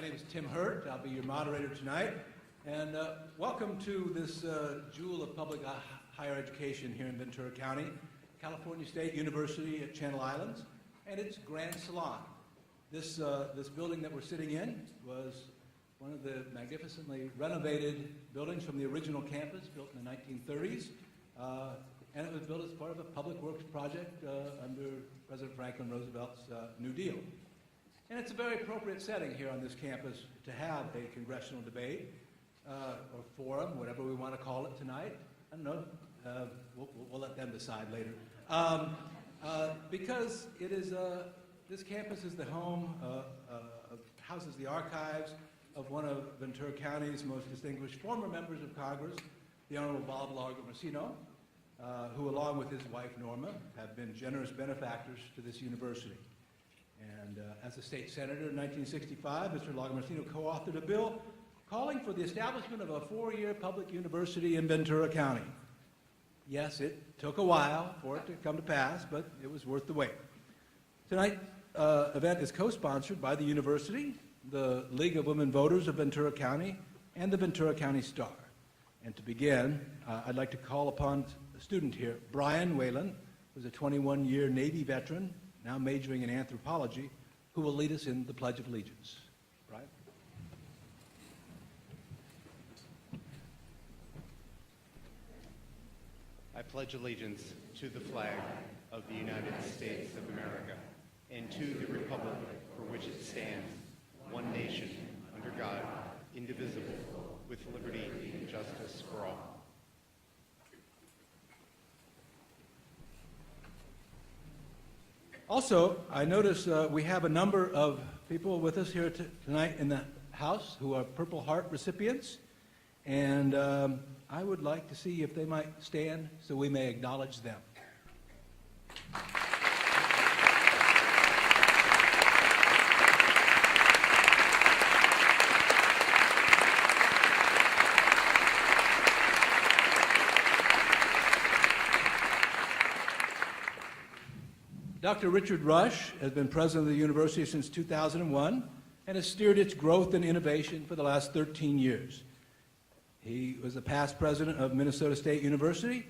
My name is Tim Hurt. I'll be your moderator tonight. And welcome to this jewel of public higher education here in Ventura County, California State University at Channel Islands, and its Grand Salon. This building that we're sitting in was one of the magnificently renovated buildings from the original campus, built in the 1930s. And it was built as part of a public works project under President Franklin Roosevelt's New Deal. And it's a very appropriate setting here on this campus to have a congressional debate or forum, whatever we want to call it tonight. I don't know. We'll let them decide later. Because it is, this campus is the home, houses the archives of one of Ventura County's most distinguished former members of Congress, the Honorable Bob Lagomarsino, who, along with his wife Norma, have been generous benefactors to this university. And as a state senator in 1965, Mr. Lagomarsino co-authored a bill calling for the establishment of a 4-year public university in Ventura County. Yes, it took a while for it to come to pass, but it was worth the wait. Tonight's event is co-sponsored by the university, the League of Women Voters of Ventura County, and the Ventura County Star. And to begin, I'd like to call upon a student here, Brian Whalen, who's a 21-year Navy veteran, now majoring in anthropology, who will lead us in the Pledge of Allegiance. Brian? I pledge allegiance to the flag of the United States of America and to the republic for which it stands, one nation, under God, indivisible, with liberty and justice for all. Also, I notice we have a number of people with us here tonight in the House who are Purple Heart recipients, and I would like to see if they might stand so we may acknowledge them. Dr. Richard Rush has been president of the university since 2001 and has steered its growth and innovation for the last 13 years. He was a past president of Minnesota State University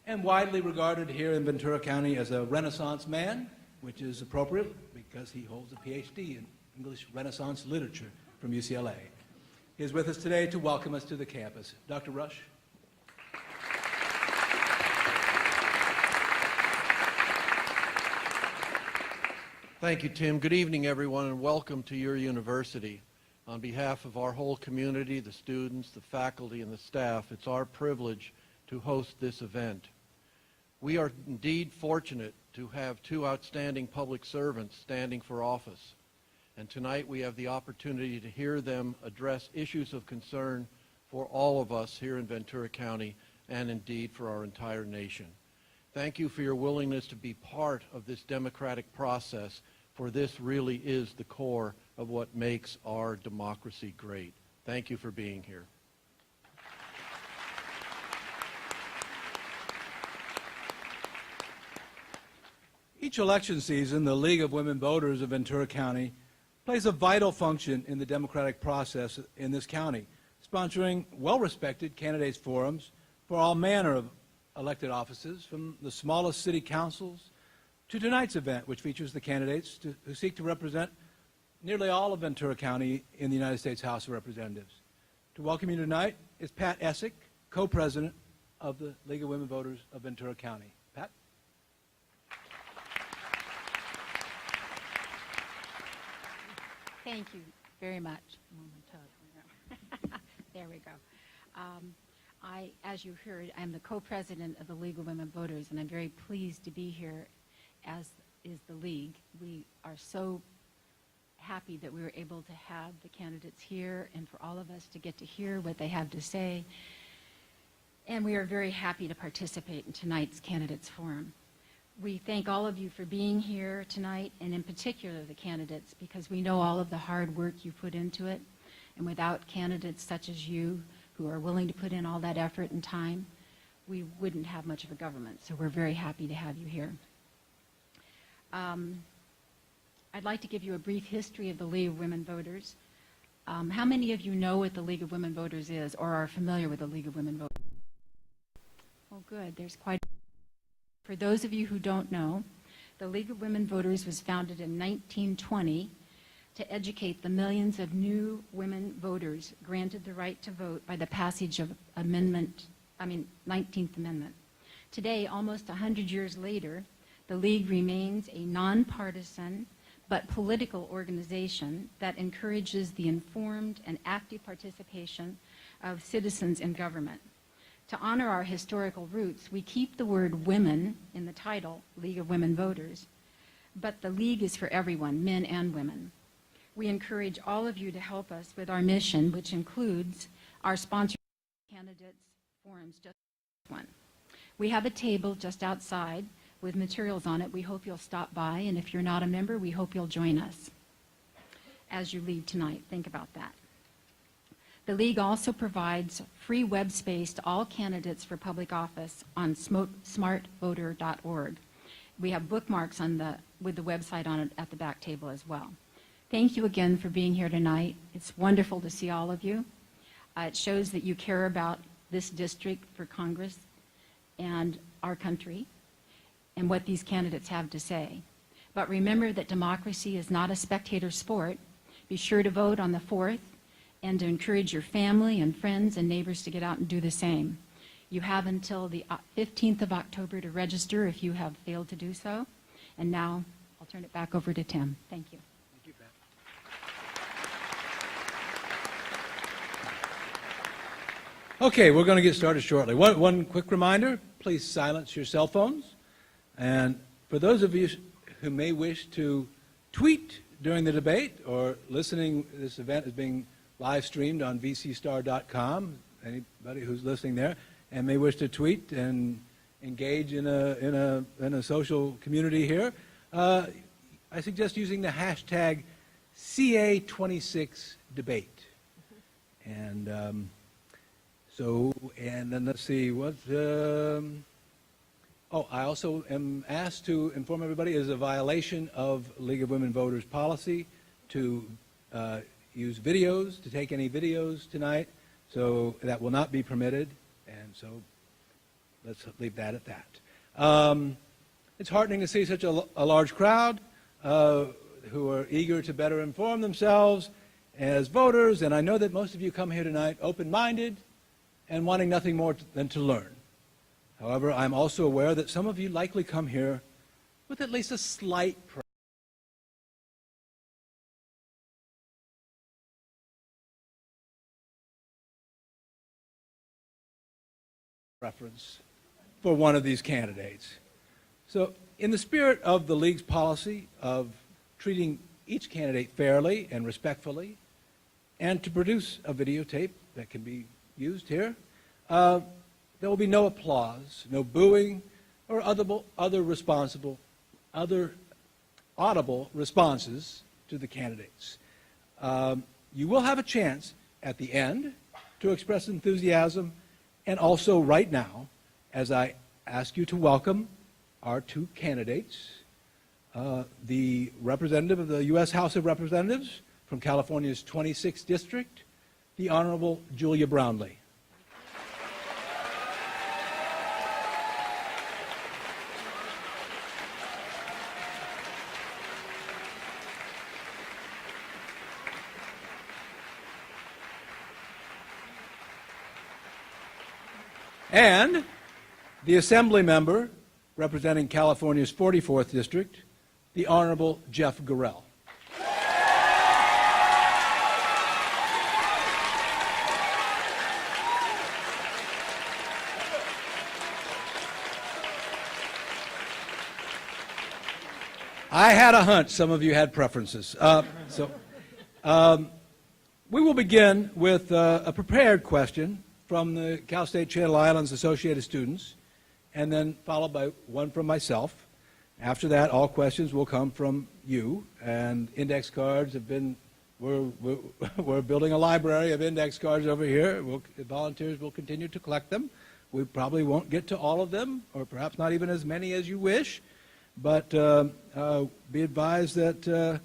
and widely regarded here in Ventura County as a Renaissance man, which is appropriate because he holds a PhD in English Renaissance literature from UCLA. He is with us today to welcome us to the campus. Dr. Rush. Thank you, Tim. Good evening, everyone, and welcome to your university. On behalf of our whole community, the students, the faculty, and the staff, it's our privilege to host this event. We are indeed fortunate to have two outstanding public servants standing for office, and tonight we have the opportunity to hear them address issues of concern for all of us here in Ventura County and indeed for our entire nation. Thank you for your willingness to be part of this democratic process, for this really is the core of what makes our democracy great. Thank you for being here. Each election season, the League of Women Voters of Ventura County plays a vital function in the democratic process in this county, sponsoring well-respected candidates forums for all manner of elected offices, from the smallest city councils to tonight's event, which features the candidates who seek to represent nearly all of Ventura County in the United States House of Representatives. To welcome you tonight is Pat Essick, co-president of the League of Women Voters of Ventura County. Pat? Thank you very much. There we go. As you heard, I'm the co-president of the League of Women Voters, and I'm very pleased to be here, as is the League. We are so happy that we were able to have the candidates here and for all of us to get to hear what they have to say. And we are very happy to participate in tonight's candidates forum. We thank all of you for being here tonight, and in particular the candidates, because we know all of the hard work you put into it. And without candidates such as you, who are willing to put in all that effort and time, we wouldn't have much of a government. So we're very happy to have you here. I'd like to give you a brief history of the League of Women Voters. How many of you know what the League of Women Voters is or are familiar with the League of Women Voters? Oh, good. There's quite a... For those of you who don't know, the League of Women Voters was founded in 1920 to educate the millions of new women voters granted the right to vote by the passage of 19th Amendment. Today, almost 100 years later, the League remains a nonpartisan but political organization that encourages the informed and active participation of citizens in government. To honor our historical roots, we keep the word women in the title, League of Women Voters, but the League is for everyone, men and women. We encourage all of you to help us with our mission, which includes our sponsor candidates forums, just one. We have a table just outside with materials on it. We hope you'll stop by, and if you're not a member, we hope you'll join us as you leave tonight. Think about that. The League also provides free web space to all candidates for public office on smartvoter.org. We have bookmarks with the website on it at the back table as well. Thank you again for being here tonight. It's wonderful to see all of you. It shows that you care about this district for Congress and our country and what these candidates have to say. But remember that democracy is not a spectator sport. Be sure to vote on the 4th and to encourage your family and friends and neighbors to get out and do the same. You have until the 15th of October to register if you have failed to do so. And now I'll turn it back over to Tim. Thank you. Thank you, Pat. Okay, we're going to get started shortly. One quick reminder, please silence your cell phones. And for those of you who may wish to tweet during the debate or listening, this event is being live streamed on vcstar.com, anybody who's listening there, and may wish to tweet and engage in a social community here, I suggest using the hashtag CA26Debate. And and then let's see, I also am asked to inform everybody it is a violation of League of Women Voters policy to use videos, to take any videos tonight, so that will not be permitted, and so let's leave that at that. It's heartening to see such a large crowd who are eager to better inform themselves as voters, and I know that most of you come here tonight open-minded and wanting nothing more than to learn. However, I'm also aware that some of you likely come here with at least a slight preference for one of these candidates. So, in the spirit of the League's policy of treating each candidate fairly and respectfully, and to produce a videotape that can be used here, there will be no applause, no booing, or other audible responses to the candidates. You will have a chance at the end to express enthusiasm, and also right now, as I ask you to welcome our two candidates, the representative of the U.S. House of Representatives from California's 26th District, the Honorable Julia Brownley. And the Assembly member representing California's 44th District, the Honorable Jeff Gorell. I had a hunch some of you had preferences. We will begin with a prepared question from the Cal State Channel Islands Associated Students, and then followed by one from myself. After that, all questions will come from you, and index cards have been, we're building a library of index cards over here. Volunteers will continue to collect them. We probably won't get to all of them, or perhaps not even as many as you wish, but be advised that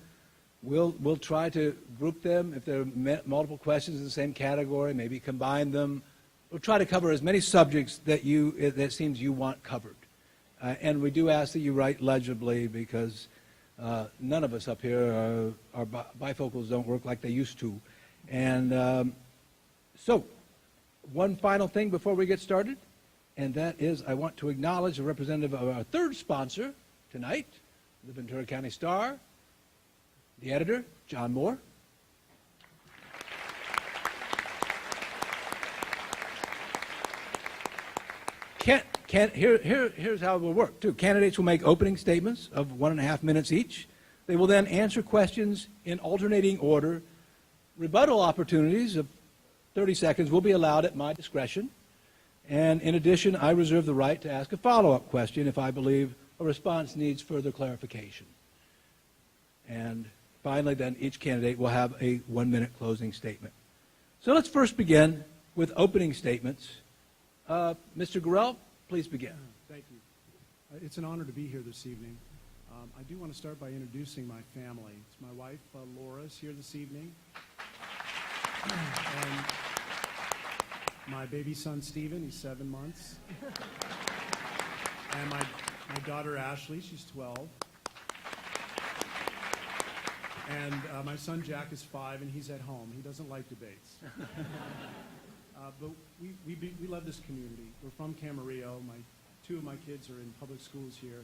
We'll try to group them if there are multiple questions in the same category, maybe combine them. We'll try to cover as many subjects that it seems you want covered. And we do ask that you write legibly because none of us up here, our bifocals don't work like they used to. And so, one final thing before we get started, and that is I want to acknowledge a representative of our third sponsor tonight, the Ventura County Star, the editor, John Moore. Here's how it will work, too. Candidates will make opening statements of 1.5 minutes each. They will then answer questions in alternating order. Rebuttal opportunities of 30 seconds will be allowed at my discretion. And in addition, I reserve the right to ask a follow-up question if I believe a response needs further clarification. And finally, then, each candidate will have a 1-minute closing statement. So let's first begin with opening statements. Mr. Gurrell, please begin. Thank you. It's an honor to be here this evening. I do want to start by introducing my family. It's my wife, Laura, is here this evening. And my baby son, Stephen, he's 7 months. And my daughter, Ashley, she's 12. And my son, Jack, is 5, and he's at home. He doesn't like debates. But we love this community. We're from Camarillo. Two of my kids are in public schools here,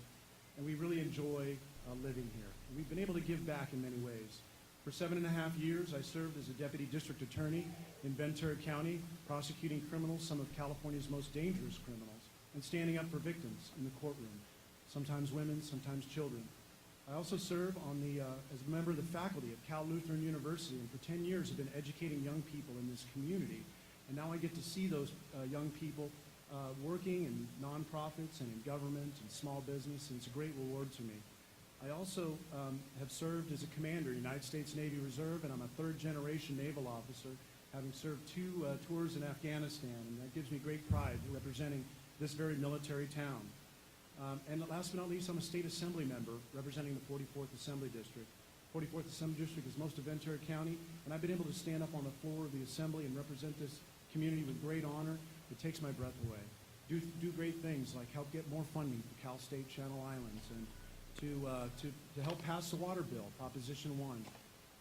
and we really enjoy living here. And we've been able to give back in many ways. For 7.5 years, I served as a deputy district attorney in Ventura County, prosecuting criminals, some of California's most dangerous criminals, and standing up for victims in the courtroom, sometimes women, sometimes children. I also serve as a member of the faculty at Cal Lutheran University, and for 10 years have been educating young people in this community. And now I get to see those young people working in nonprofits and in government and small business, and it's a great reward to me. I also have served as a commander in the United States Navy Reserve, and I'm a third-generation naval officer, having served 2 tours in Afghanistan, and that gives me great pride representing this very military town. And last but not least, I'm a state assembly member representing the 44th Assembly District. 44th Assembly District is most of Ventura County, and I've been able to stand up on the floor of the Assembly and represent this community with great honor. It takes my breath away. Do great things like help get more funding for Cal State Channel Islands, and to help pass the water bill, Proposition 1,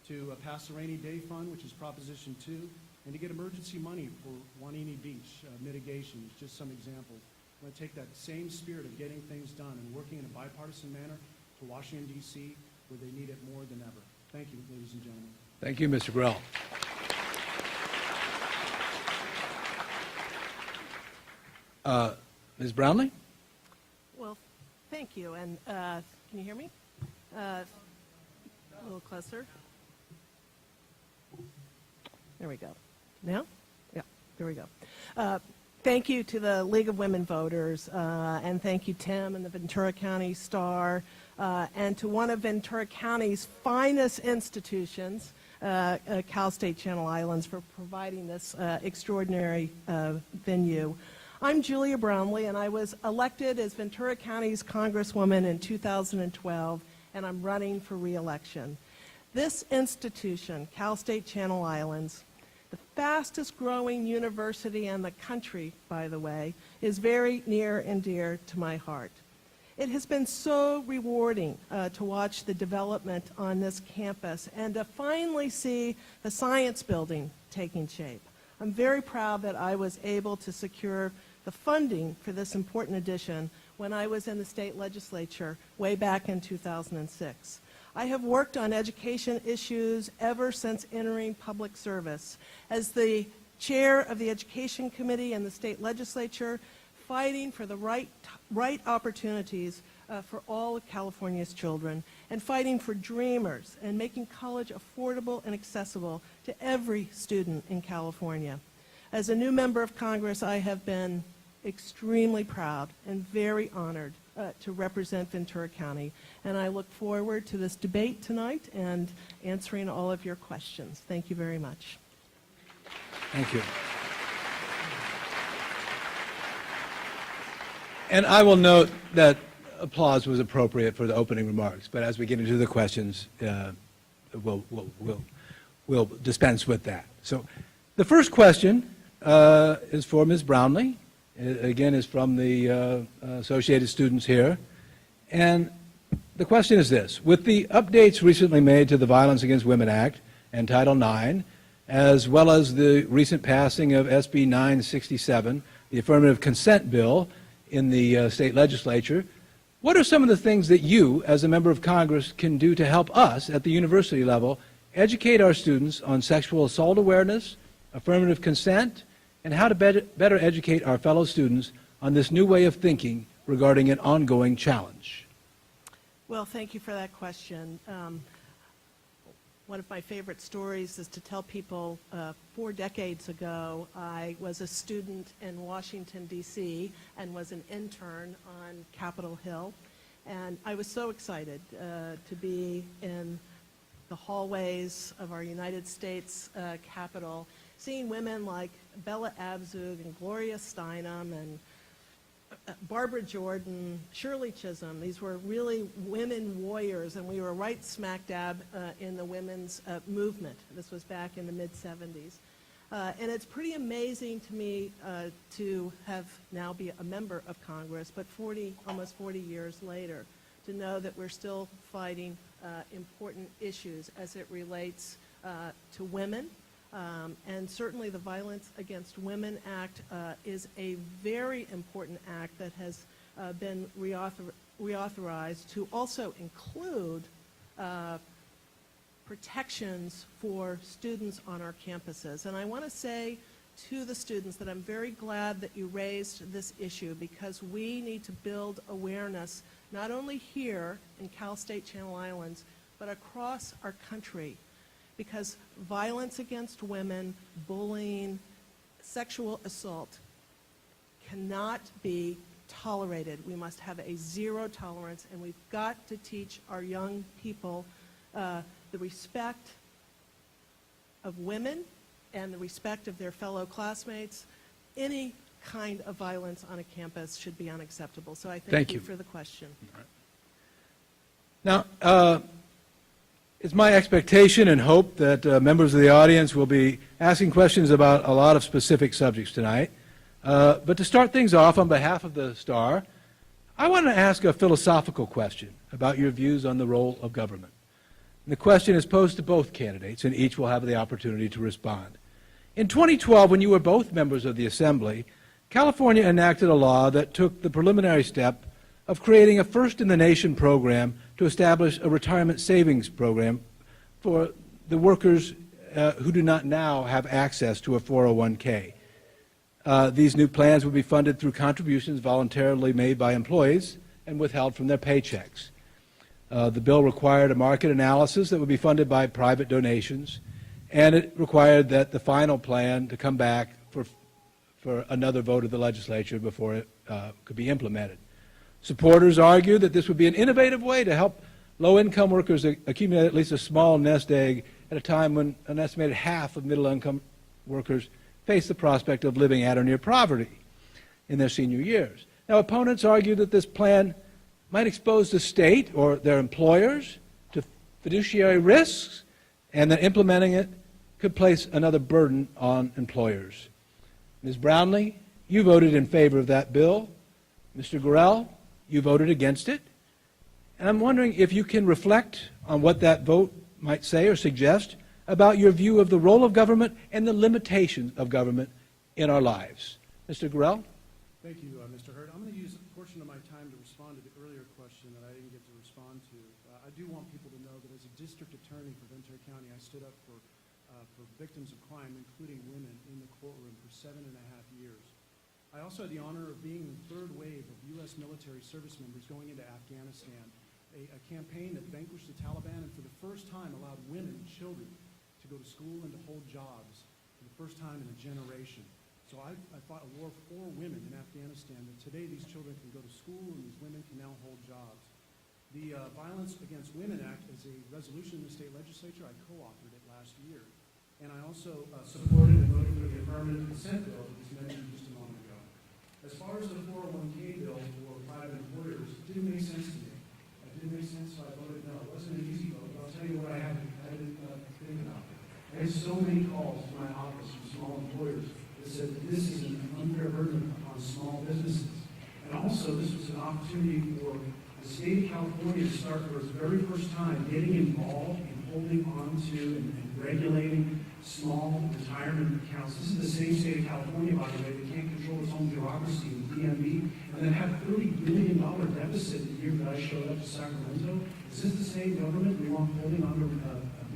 to pass the Rainy Day Fund, which is Proposition 2, and to get emergency money for Wanini Beach mitigation, just some examples. I'm going to take that same spirit of getting things done and working in a bipartisan manner to Washington, D.C., where they need it more than ever. Thank you, ladies and gentlemen. Thank you, Mr. Gurrell. Ms. Brownlee? Well, thank you. And can you hear me? A little closer. There we go. Now? Yeah, there we go. Thank you to the League of Women Voters, and thank you, Tim, and the Ventura County Star, and to one of Ventura County's finest institutions, Cal State Channel Islands, for providing this extraordinary venue. I'm Julia Brownlee, and I was elected as Ventura County's Congresswoman in 2012, and I'm running for re-election. This institution, Cal State Channel Islands, the fastest growing university in the country, by the way, is very near and dear to my heart. It has been so rewarding to watch the development on this campus and to finally see the science building taking shape. I'm very proud that I was able to secure the funding for this important addition when I was in the state legislature way back in 2006. I have worked on education issues ever since entering public service. As the chair of the Education Committee in the state legislature, fighting for the right opportunities for all of California's children, and fighting for dreamers and making college affordable and accessible to every student in California. As a new member of Congress, I have been extremely proud and very honored to represent Ventura County, and I look forward to this debate tonight and answering all of your questions. Thank you very much. Thank you. And I will note that applause was appropriate for the opening remarks, but as we get into the questions, will dispense with that. So the first question is for Ms. Brownlee. Again, is from the Associated Students here. And the question is this: with the updates recently made to the Violence Against Women Act and Title IX, as well as the recent passing of SB 967, the affirmative consent bill in the state legislature, what are some of the things that you, as a member of Congress, can do to help us at the university level educate our students on sexual assault awareness, affirmative consent, and how to better educate our fellow students on this new way of thinking regarding an ongoing challenge? Well, thank you for that question. One of my favorite stories is to tell people 4 decades ago, I was a student in Washington, D.C., and was an intern on Capitol Hill. And I was so excited to be in the hallways of our United States Capitol, seeing women like Bella Abzug and Gloria Steinem and Barbara Jordan, Shirley Chisholm. These were really women warriors, and we were right smack dab in the women's movement. This was back in the mid-'70s. And it's pretty amazing to me to have now be a member of Congress, but almost 40 years later, to know that we're still fighting important issues as it relates to women. And certainly the Violence Against Women Act is a very important act that has been reauthorized to also include protections for students on our campuses. And I want to say to the students that I'm very glad that you raised this issue, because we need to build awareness not only here in Cal State Channel Islands, but across our country. Because violence against women, bullying, sexual assault cannot be tolerated. We must have a zero tolerance, and we've got to teach our young people the respect of women and the respect of their fellow classmates. Any kind of violence on a campus should be unacceptable. So I thank you for the question. Now, it's my expectation and hope that members of the audience will be asking questions about a lot of specific subjects tonight. But to start things off, on behalf of the STAR, I want to ask a philosophical question about your views on the role of government. And the question is posed to both candidates, and each will have the opportunity to respond. In 2012, when you were both members of the Assembly, California enacted a law that took the preliminary step of creating a first-in-the-nation program to establish a retirement savings program for the workers who do not now have access to a 401k. These new plans would be funded through contributions voluntarily made by employees and withheld from their paychecks. The bill required a market analysis that would be funded by private donations, and it required that the final plan to come back for another vote of the legislature before it could be implemented. Supporters argue that this would be an innovative way to help low-income workers accumulate at least a small nest egg at a time when an estimated half of middle-income workers face the prospect of living at or near poverty in their senior years. Now, opponents argue that this plan might expose the state or their employers to fiduciary risks, and that implementing it could place another burden on employers. Ms. Brownlee, you voted in favor of that bill. Mr. Gorell, you voted against it. And I'm wondering if you can reflect on what that vote might say or suggest about your view of the role of government and the limitations of government in our lives. Mr. Gorell? Thank you, Mr. Hurd. I'm going to use a portion of my time to respond to the earlier question that I didn't get to respond to. I do want people to know that as a district attorney for Ventura County, I stood up for victims of crime, including women, in the courtroom for 7.5 years. I also had the honor of being the third wave of U.S. military service members going into Afghanistan, a campaign that vanquished the Taliban and for the first time allowed women and children to go to school and to hold jobs for the first time in a generation. So I fought a war for women in Afghanistan, that today these children can go to school and these women can now hold jobs. The Violence Against Women Act is a resolution in the state legislature. I co-authored it last year. And I also supported and voted for the affirmative consent bill that was mentioned just a moment ago. As far as the 401k bill for private employers, it didn't make sense to me. It didn't make sense, so I voted no. It wasn't an easy vote, but I'll tell you what I had in I had so many calls to my office from small employers that said that this is an unfair burden upon small businesses. And also, this was an opportunity for the state of California to start for its very first time getting involved in holding on to and regulating small retirement accounts. This is the same state of California, by the way, that can't control its own bureaucracy with DMV, and then had a $30 billion deficit the year that I showed up to Sacramento. Is this the same government we want holding on to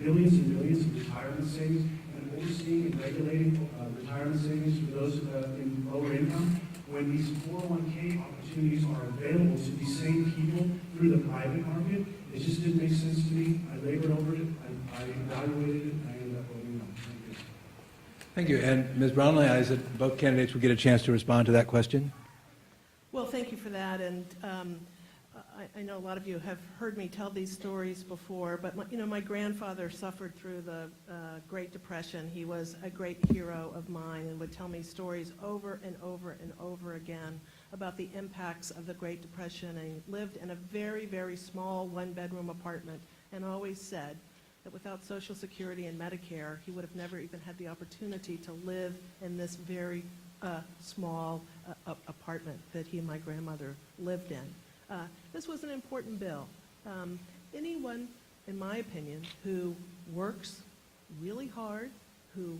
billions and billions of retirement savings and overseeing and regulating retirement savings for those in lower income, when these 401k opportunities are available to these same people through the private market? It just didn't make sense to me. I labored over it, I evaluated it, and I ended up voting no. Thank you. Thank you. And Ms. Brownlee, I said both candidates will get a chance to respond to that question. Well, thank you for that, and I know a lot of you have heard me tell these stories before, but my grandfather suffered through the Great Depression. He was a great hero of mine and would tell me stories over and over and over again about the impacts of the Great Depression, and he lived in a very, very small one-bedroom apartment and always said that without Social Security and Medicare, he would have never even had the opportunity to live in this very small apartment that he and my grandmother lived in. This was an important bill. Anyone, in my opinion, who works really hard, who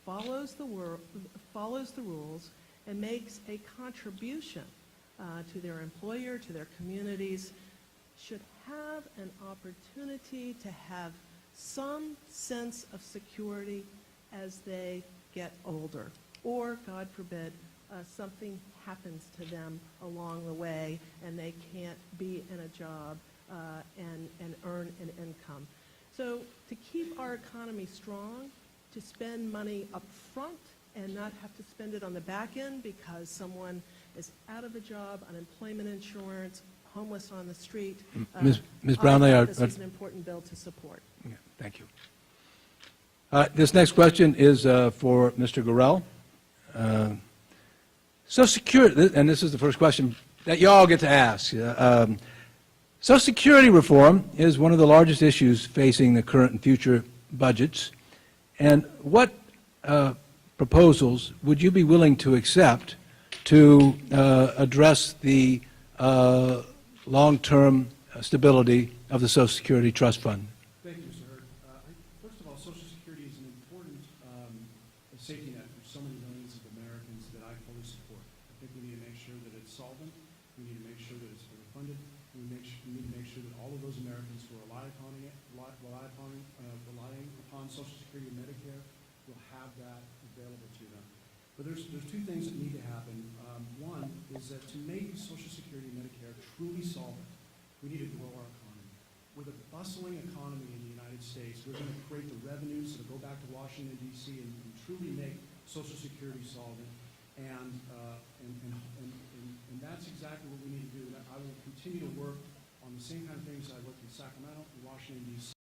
follows the rules, and makes a contribution to their employer, to their communities, should have an opportunity to have some sense of security as they get older, or, God forbid, something happens to them along the way and they can't be in a job and earn an income. So to keep our economy strong, to spend money up front and not have to spend it on the back end because someone is out of a job, unemployment insurance, homeless on the street. Ms. Brownlee, I thought this was an important bill to support. Yeah, thank you. This next question is for Mr. Gorell. Social Security, and this is the first question that you all get to ask. Social Security reform is one of the largest issues facing the current and future budgets. And what proposals would you be willing to accept to address the long-term stability of the Social Security Trust Fund? Thank you, Mr. Hurd. First of all, Social Security is an important safety net for so many millions of Americans that I fully support. I think we need to make sure that it's solvent. We need to make sure that it's fully funded. We need to make sure that all of those Americans who are relying upon Social Security and Medicare will have that available to them. But there's two things that need to happen. One is that to make Social Security and Medicare truly solvent, we need to grow our economy. With a bustling economy in the United States, we're going to create the revenues that go back to Washington, D.C. and truly make Social Security solvent. And that's exactly what we need to do. And I will continue to work on the same kind of things I worked in Sacramento and Washington, D.C.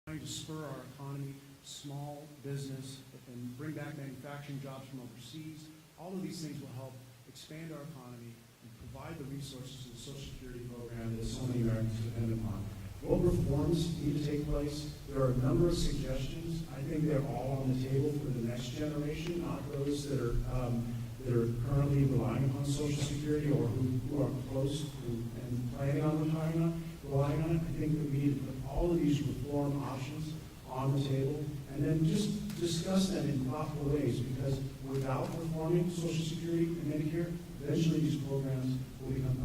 Trying to spur our economy, small business, and bring back manufacturing jobs from overseas. All of these things will help expand our economy and provide the resources to the Social Security program that so many Americans depend upon. What reforms need to take place? There are a number of suggestions. I think they're all on the table for the next generation, not those that are currently relying upon Social Security or who are close to and planning on relying on it. I think that we need to put all of these reform options on the table and then just discuss them in thoughtful ways, because without reforming Social Security and Medicare, eventually these programs will become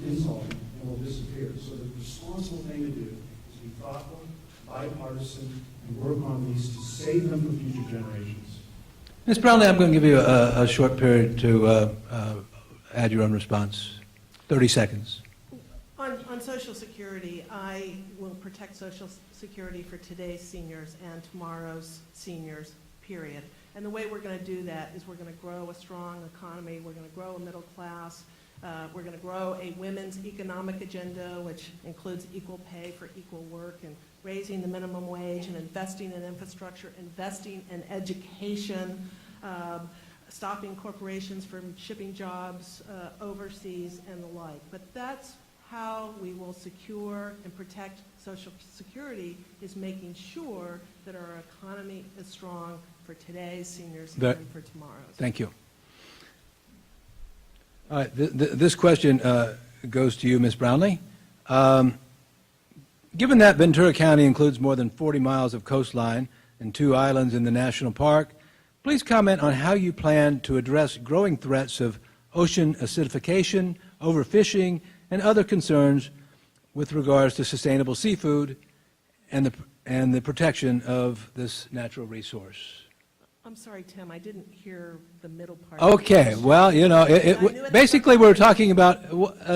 insolvent and will disappear. So the responsible thing to do is be thoughtful, bipartisan, and work on these to save them for future generations. Ms. Brownlee, I'm going to give you a short period to add your own response. 30 seconds. On Social Security, I will protect Social Security for today's seniors and tomorrow's seniors, period. And the way we're going to do that is we're going to grow a strong economy, we're going to grow a middle class, we're going to grow a women's economic agenda, which includes equal pay for equal work and raising the minimum wage and investing in infrastructure, investing in education, stopping corporations from shipping jobs overseas and the like. But that's how we will secure and protect Social Security is making sure that our economy is strong for today's seniors and for tomorrow's. Thank you. All right, this question goes to you, Ms. Brownlee. Given that Ventura County includes more than 40 miles of coastline and 2 islands in the national park, please comment on how you plan to address growing threats of ocean acidification, overfishing, and other concerns with regards to sustainable seafood and the protection of this natural resource. I'm sorry, Tim, I didn't hear the middle part. Okay, well, you know, basically we're talking about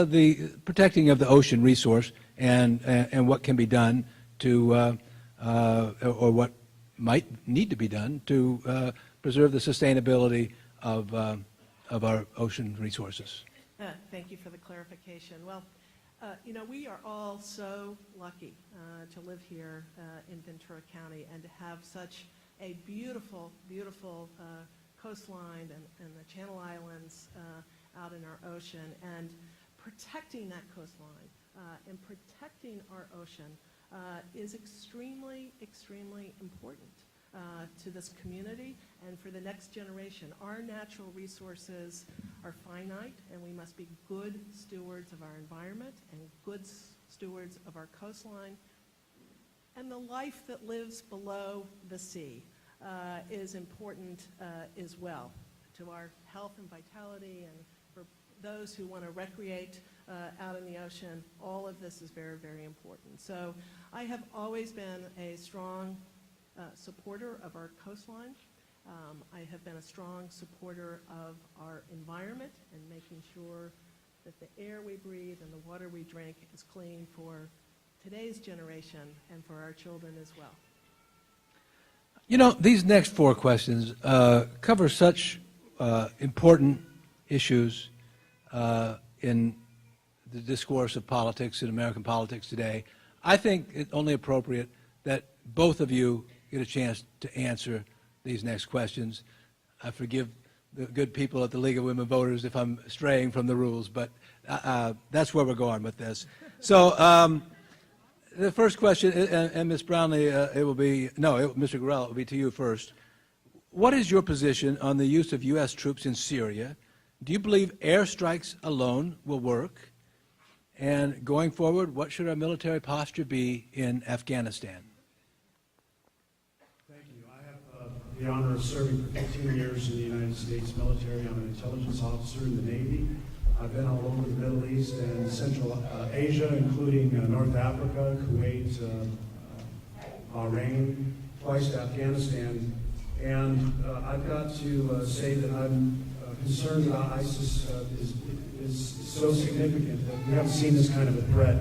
the protecting of the ocean resource and what can be done to, or what might need to be done to preserve the sustainability of our ocean resources. Thank you for the clarification. Well, you know, we are all so lucky to live here in Ventura County and to have such a beautiful, beautiful coastline and the Channel Islands out in our ocean. And protecting that coastline and protecting our ocean is extremely, extremely important to this community and for the next generation. Our natural resources are finite, and we must be good stewards of our environment and good stewards of our coastline. And the life that lives below the sea is important as well to our health and vitality, and for those who want to recreate out in the ocean. All of this is very, very important. So I have always been a strong supporter of our coastline. I have been a strong supporter of our environment and making sure that the air we breathe and the water we drink is clean for today's generation and for our children as well. You know, these next 4 questions cover such important issues in the discourse of politics in American politics today. I think it's only appropriate that both of you get a chance to answer these next questions. I forgive the good people at the League of Women Voters if I'm straying from the rules, but that's where we're going with this. So the first question, and Ms. Brownlee, it will be, no, Mr. Gorell, it will be to you first. What is your position on the use of U.S. troops in Syria? Do you believe airstrikes alone will work? And going forward, what should our military posture be in Afghanistan? Thank you. I have the honor of serving for 15 years in the United States military. I'm an intelligence officer in the Navy. I've been all over the Middle East and Central Asia, including North Africa, Kuwait, Bahrain, twice to Afghanistan. And I've got to say that I'm concerned about ISIS is so significant that we haven't seen this kind of a threat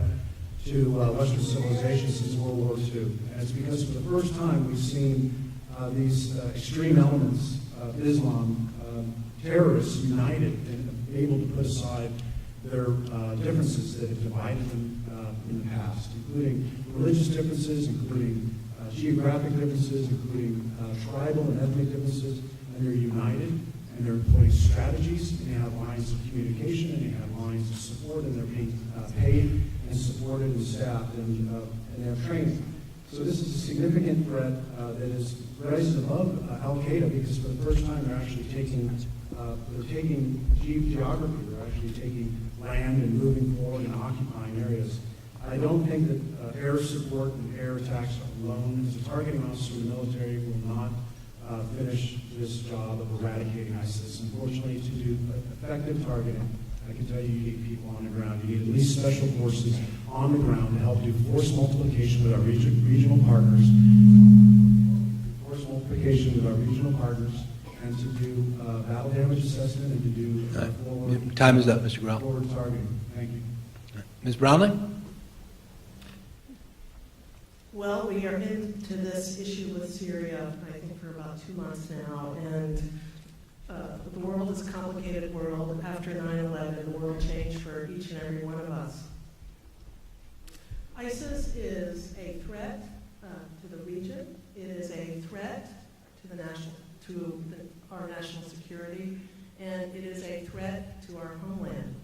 to Western civilization since World War II. And it's because for the first time we've seen these extreme elements of Islam, terrorists united and able to put aside their differences that have divided them in the past, including religious differences, including geographic differences, including tribal and ethnic differences, and they're united, and they're employing strategies, and they have lines of communication, and they have lines of support, and they're being paid and supported and staffed, and they have training. So this is a significant threat that is rises above Al-Qaeda, because for the first time they're actually taking geography, they're actually taking land and moving forward and occupying areas. I don't think that air support and air attacks alone as a targeting officer in the military will not finish this job of eradicating ISIS. Unfortunately, to do effective targeting, I can tell you need people on the ground. You need at least special forces on the ground to help do force multiplication with our regional partners, and to do battle damage assessment and to do forward. Time is up, Mr. Gorell. Forward targeting. Thank you. Ms. Brownlee? Well, we are into this issue with Syria, I think, for about 2 months now, and the world is a complicated world. After 9/11, the world changed for each and every one of us. ISIS is a threat to the region. It is a threat to our national security, and it is a threat to our homeland.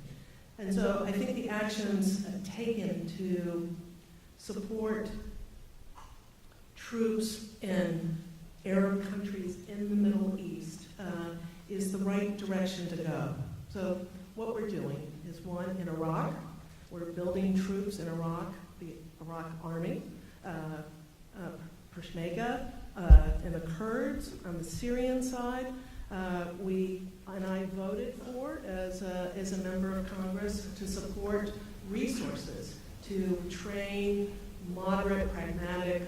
And so I think the actions taken to support troops in Arab countries in the Middle East is the right direction to go. So what we're doing is, one, in Iraq, we're building troops in Iraq, the Iraq Army, Peshmerga, and the Kurds on the Syrian side. I voted for, as a member of Congress, to support resources to train moderate, pragmatic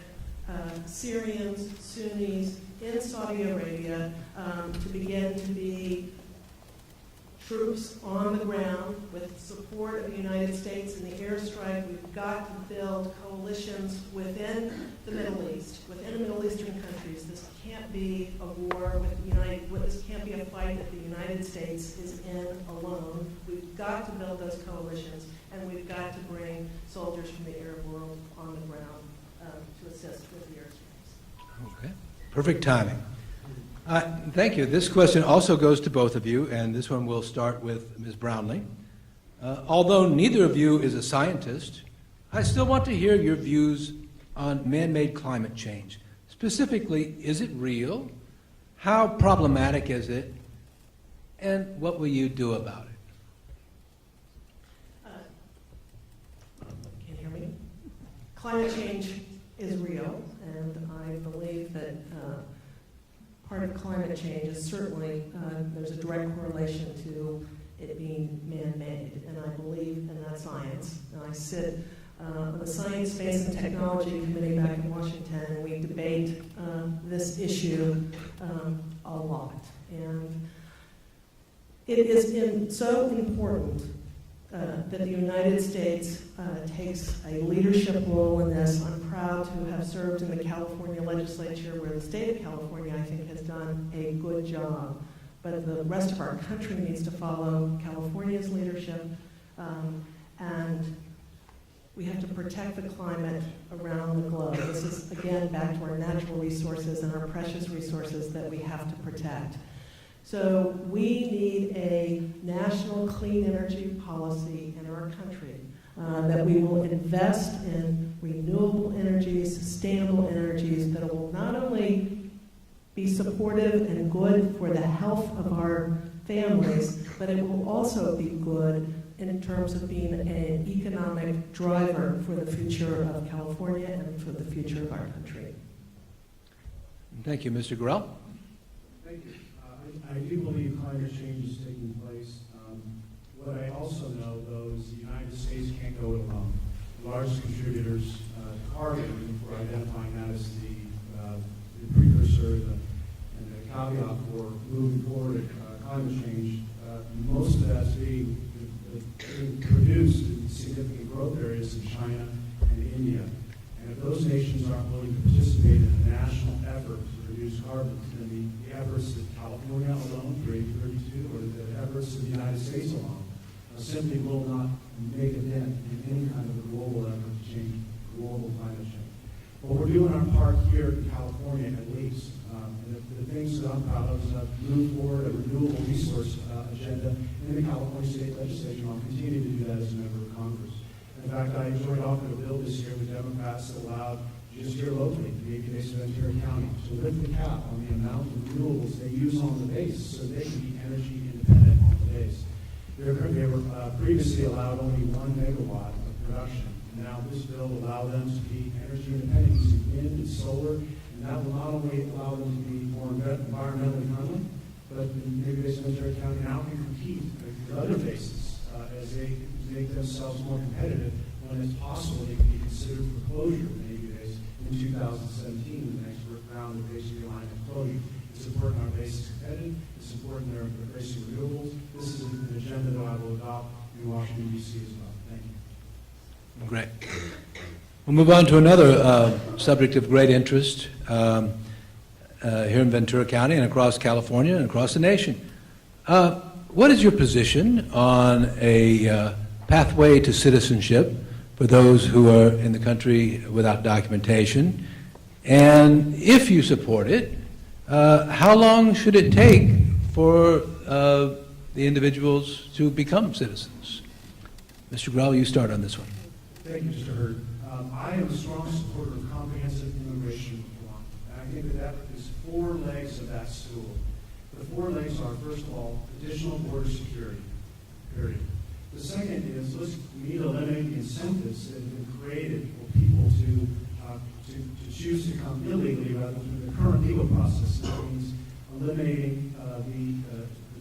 Syrians, Sunnis in Saudi Arabia to begin to be troops on the ground with support of the United States in the airstrike. We've got to build coalitions within the Middle East, within the Middle Eastern countries. This can't be a war this can't be a fight that the United States is in alone. We've got to build those coalitions, and we've got to bring soldiers from the Arab world on the ground to assist with the airstrikes. Okay. Perfect timing. Thank you. This question also goes to both of you, and this one will start with Ms. Brownlee. Although neither of you is a scientist, I still want to hear your views on man-made climate change. Specifically, is it real? How problematic is it? And what will you do about it? Can you hear me? Climate change is real, and I believe that part of climate change is certainly, there's a direct correlation to it being man-made, and I believe in that science. And I sit on the Science, Space, and Technology Committee back in Washington, and we debate this issue a lot. And it is so important that the United States takes a leadership role in this. I'm proud to have served in the California legislature, where the state of California, I think, has done a good job. But the rest of our country needs to follow California's leadership, and we have to protect the climate around the globe. This is, again, back to our natural resources and our precious resources that we have to protect. So we need a national clean energy policy in our country that we will invest in renewable energies, sustainable energies that will not only be supportive and good for the health of our families, but it will also be good in terms of being an economic driver for the future of California and for the future of our country. Thank you, Mr. Gorell. Thank you. I do believe climate change is taking place. What I also know, though, is the United States can't go it alone. The largest contributors to carbon, for identifying that as the precursor and the caveat for moving forward climate change, most of that's being produced in significant growth areas in China and India. And if those nations aren't willing to participate in a national effort to reduce carbon, then the efforts of California alone, for 832, or the efforts of the United States alone, simply will not make a dent in any kind of a global effort to change global climate change. But we're doing our part here in California, at least. And the things that I'm proud of is I've moved forward a renewable resource agenda in the California State Legislature, and I'll continue to do that as a member of Congress. In fact, I enjoyed offering a bill this year with Democrats that allowed just here locally, the base of Ventura County, to lift the cap on the amount of renewables they use on the base so they can be energy independent on the base. They were previously allowed only 1 megawatt of production. Now this bill will allow them to be energy independent using wind and solar, and that will not only allow them to be more environmentally friendly, but maybe base of Ventura County now can compete with other bases as they make themselves more competitive when it's possible they can be considered for closure of the Navy base in 2017 in the next round of base realignment closure. It's important our base is competitive. It's important they're embracing renewables. This is an agenda that I will adopt in Washington, D.C. as well. Thank you. Great. We'll move on to another subject of great interest here in Ventura County and across California and across the nation. What is your position on a pathway to citizenship for those who are in the country without documentation? And if you support it, how long should it take for the individuals to become citizens? Mr. Grell, you start on this one. Thank you, Mr. Hurd. I am a strong supporter of comprehensive immigration reform. And I think that is 4 legs of that stool. The 4 legs are, first of all, additional border security, period. The second is, we need to eliminate the incentives that have been created for people to choose to come illegally rather than the current legal process. That means eliminating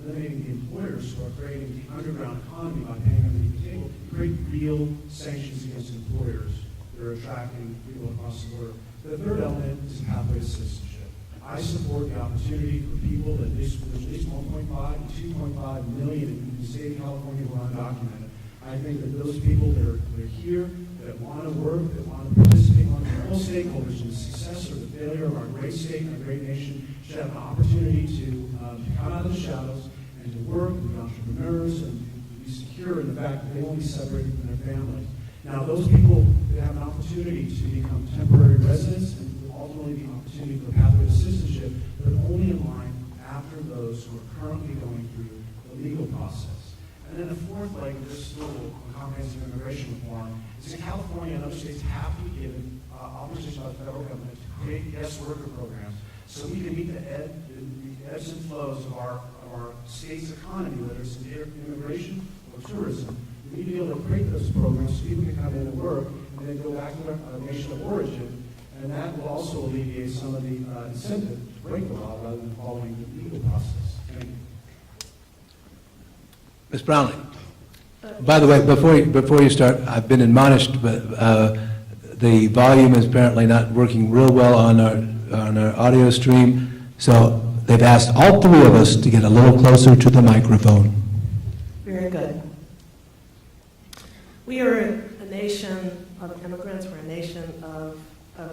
the employers who are creating the underground economy by paying under the table, create real sanctions against employers that are attracting people across the border. The third element is pathway to citizenship. I support the opportunity for people that there's at least 1.5 to 2.5 million in the state of California who are undocumented. I think that those people that are here, that want to work, that want to participate, want to be all stakeholders in the success or the failure of our great state and our great nation, should have an opportunity to come out of the shadows and to work and be entrepreneurs and to be secure in the fact that they won't be separated from their families. Now, those people that have an opportunity to become temporary residents and ultimately the opportunity for pathway to citizenship, but only in line after those who are currently going through the legal process. And then the fourth leg of this stool on comprehensive immigration reform is that California and other states have to be given authorization by the federal government to create guest worker programs so we can meet the ebbs and flows of our state's economy, whether it's in immigration or tourism. We need to be able to create those programs so people can come in and work and then go back to their nation of origin. And that will also alleviate some of the incentive to break the law rather than following the legal process. Thank you. Ms. Brownlee. By the way, before you start, I've been admonished, but the volume is apparently not working real well on our audio stream, so they've asked all 3 of us to get a little closer to the microphone. Very good. We are a nation of immigrants. We're a nation of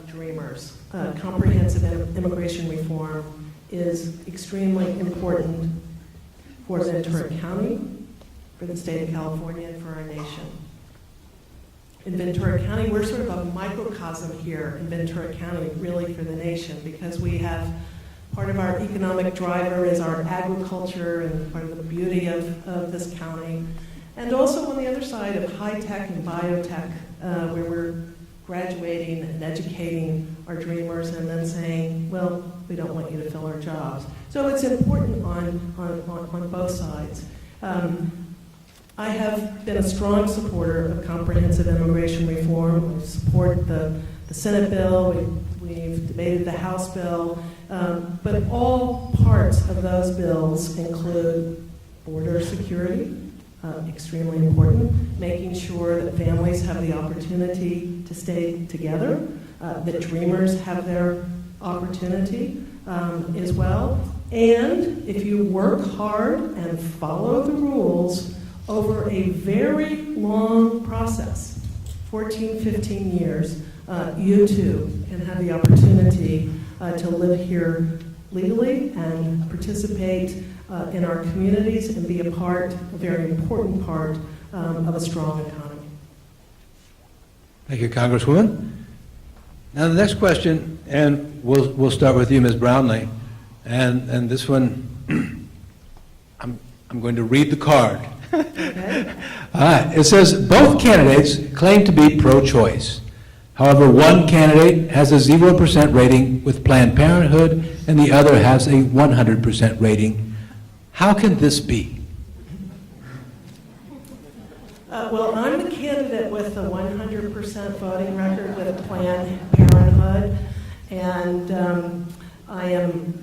dreamers. Comprehensive immigration reform is extremely important for Ventura County, for the state of California, and for our nation. In Ventura County, we're sort of a microcosm here in Ventura County, really for the nation, because we have part of our economic driver is our agriculture and part of the beauty of this county. And also on the other side of high tech and biotech, where we're graduating and educating our dreamers and then saying, well, we don't want you to fill our jobs. So it's important on both sides. I have been a strong supporter of comprehensive immigration reform. We support the Senate bill, we've debated the House bill, but all parts of those bills include border security, extremely important, making sure that families have the opportunity to stay together, that dreamers have their opportunity as well, and if you work hard and follow the rules over a very long process, 14, 15 years, you too can have the opportunity to live here legally and participate in our communities and be a very important part of a strong economy. Thank you, Congresswoman. Now the next question, and we'll start with you, Ms. Brownlee, and this one, I'm going to read the card. Okay? All right. It says, both candidates claim to be pro-choice. However, one candidate has a 0% rating with Planned Parenthood, and the other has a 100% rating. How can this be? Well, I'm the candidate with the 100% voting record with Planned Parenthood, and I am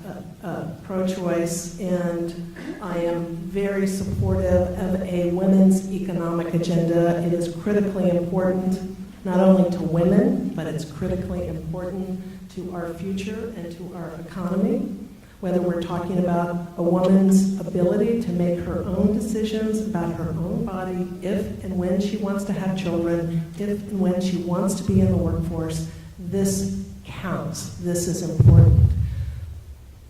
pro-choice, and I am very supportive of a women's economic agenda. It is critically important, not only to women, but it's critically important to our future and to our economy, whether we're talking about a woman's ability to make her own decisions about her own body, if and when she wants to have children, if and when she wants to be in the workforce. This counts. This is important.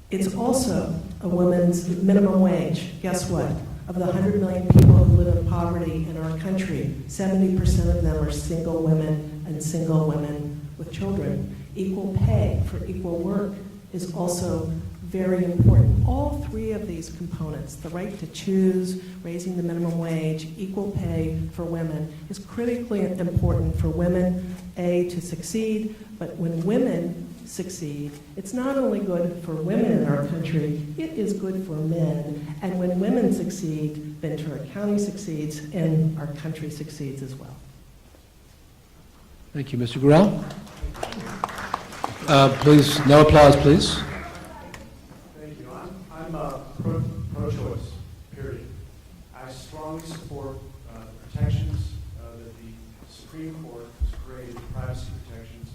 It's also a woman's minimum wage. Guess what? Of the 100 million people who live in poverty in our country, 70% of them are single women and single women with children. Equal pay for equal work is also very important. All three of these components, the right to choose, raising the minimum wage, equal pay for women, is critically important for women, A, to succeed, but when women succeed, it's not only good for women in our country, it is good for men. And when women succeed, Ventura County succeeds, and our country succeeds as well. Thank you, Mr. Gurel. Please, no applause, please. Thank you. I'm pro-choice, period. I strongly support protections that the Supreme Court has created, privacy protections,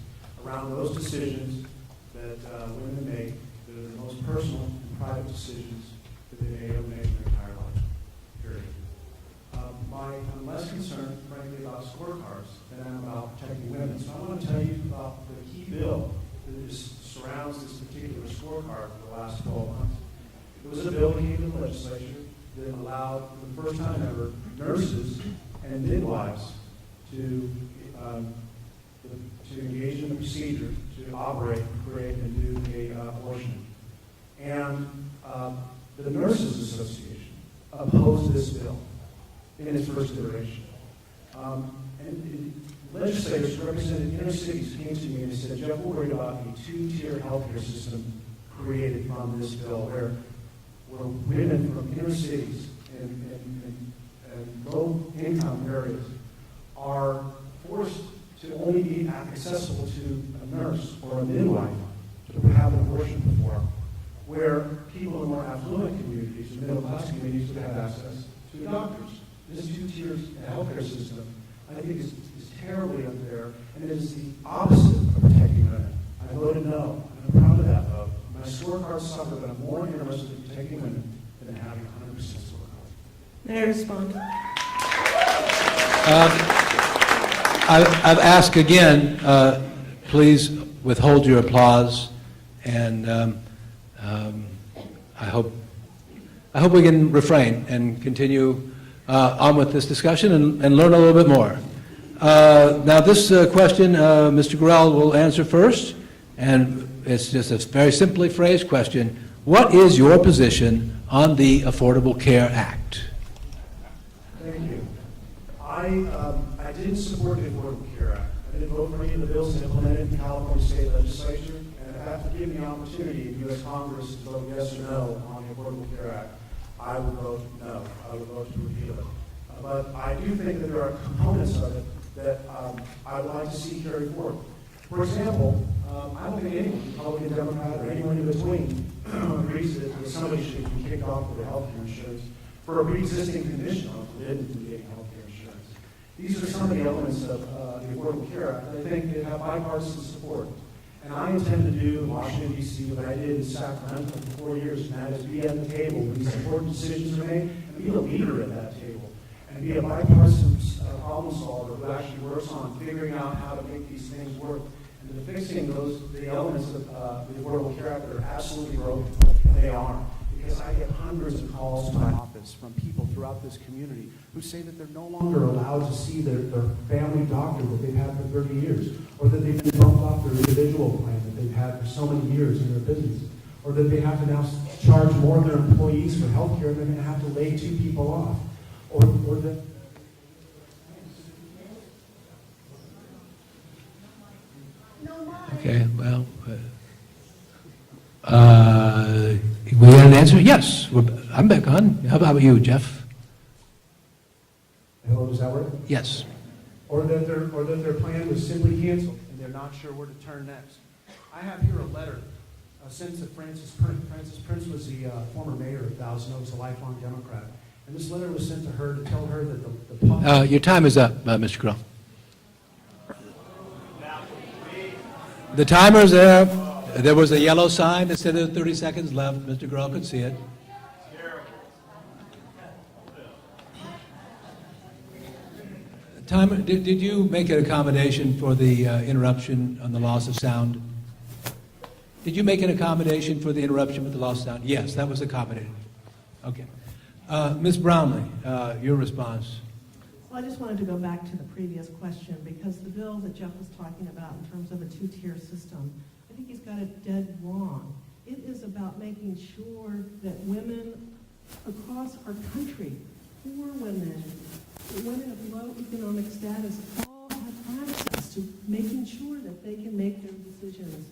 around those decisions that women make that are the most personal and private decisions that they may ever make in their entire life, period. I'm less concerned, frankly, about scorecards than I am about protecting women. So I want to tell you about the key bill that surrounds this particular scorecard for the last 12 months. It was a bill that came to the legislature that allowed, for the first time ever, nurses and midwives to engage in the procedure to operate, create, and do an abortion. And the Nurses Association opposed this bill in its first iteration. And legislators representing inner cities came to me and they said, Jeff, we're worried about a two-tier healthcare system created from this bill where women from inner cities and low-income areas are forced to only be accessible to a nurse or a midwife to have an abortion performed, where people in more affluent communities and middle-class communities would have access to doctors. This two-tier healthcare system, I think, is terribly unfair, and it is the opposite of protecting women. I voted no, and I'm proud of that vote. My scorecard suffered, but I'm more interested in protecting women than having 100% scorecard. May I respond? I've asked again, please withhold your applause, and I hope we can refrain and continue on with this discussion and learn a little bit more. Now, this question, Mr. Gurel will answer first, and it's just a very simply phrased question. What is your position on the Affordable Care Act? Thank you. I didn't support the Affordable Care Act. I didn't vote for any of the bills implemented in California State Legislature, and if I have to give me the opportunity in U.S. Congress to vote yes or no on the Affordable Care Act, I would vote no. I would vote to repeal it. But I do think that there are components of it that I would like to see carried forward. For example, I don't think anyone, Republican, Democrat, or anyone in between, agrees that somebody should be kicked off of their health care insurance for a pre-existing condition or forbidden from getting health care insurance. These are some of the elements of the Affordable Care Act that I think that have bipartisan support. And I intend to do in Washington, D.C. what I did in Sacramento for 4 years, and that is be at the table when these important decisions are made and be a leader at that table and be a bipartisan problem solver who actually works on figuring out how to make these things work and to fixing the elements of the Affordable Care Act that are absolutely broken. And they are. Because I get hundreds of calls to my office from people throughout this community who say that they're no longer allowed to see their family doctor that they've had for 30 years, or that they've been bumped off their individual plan that they've had for so many years in their business, or that they have to now charge more of their employees for health care and they're going to have to lay 2 people off, or that Okay, well, we had an answer? Yes, I'm back on. How about you, Jeff? hello, does that work? Yes. Or that their plan was simply canceled and they're not sure where to turn next. I have here a letter sent to Frances Prince. Frances Prince was the former mayor of Thousand Oaks, a lifelong Democrat. And this letter was sent to her to tell her that the public... Your time is up, Mr. Crow. The timer's there. There was a yellow sign that said there were 30 seconds left. Mr. Grohl could see it. Timer, did you make an accommodation for the interruption on the loss of sound? Did you make an accommodation for the interruption with the loss of sound? Yes, that was accommodated. Okay. Ms. Brownlee, your response. Well, I just wanted to go back to the previous question because the bill that Jeff was talking about in terms of a two-tier system, I think he's got it dead wrong. It is about about making sure that women across our country, poor women, women of low economic status, all have access to making sure that they can make their decisions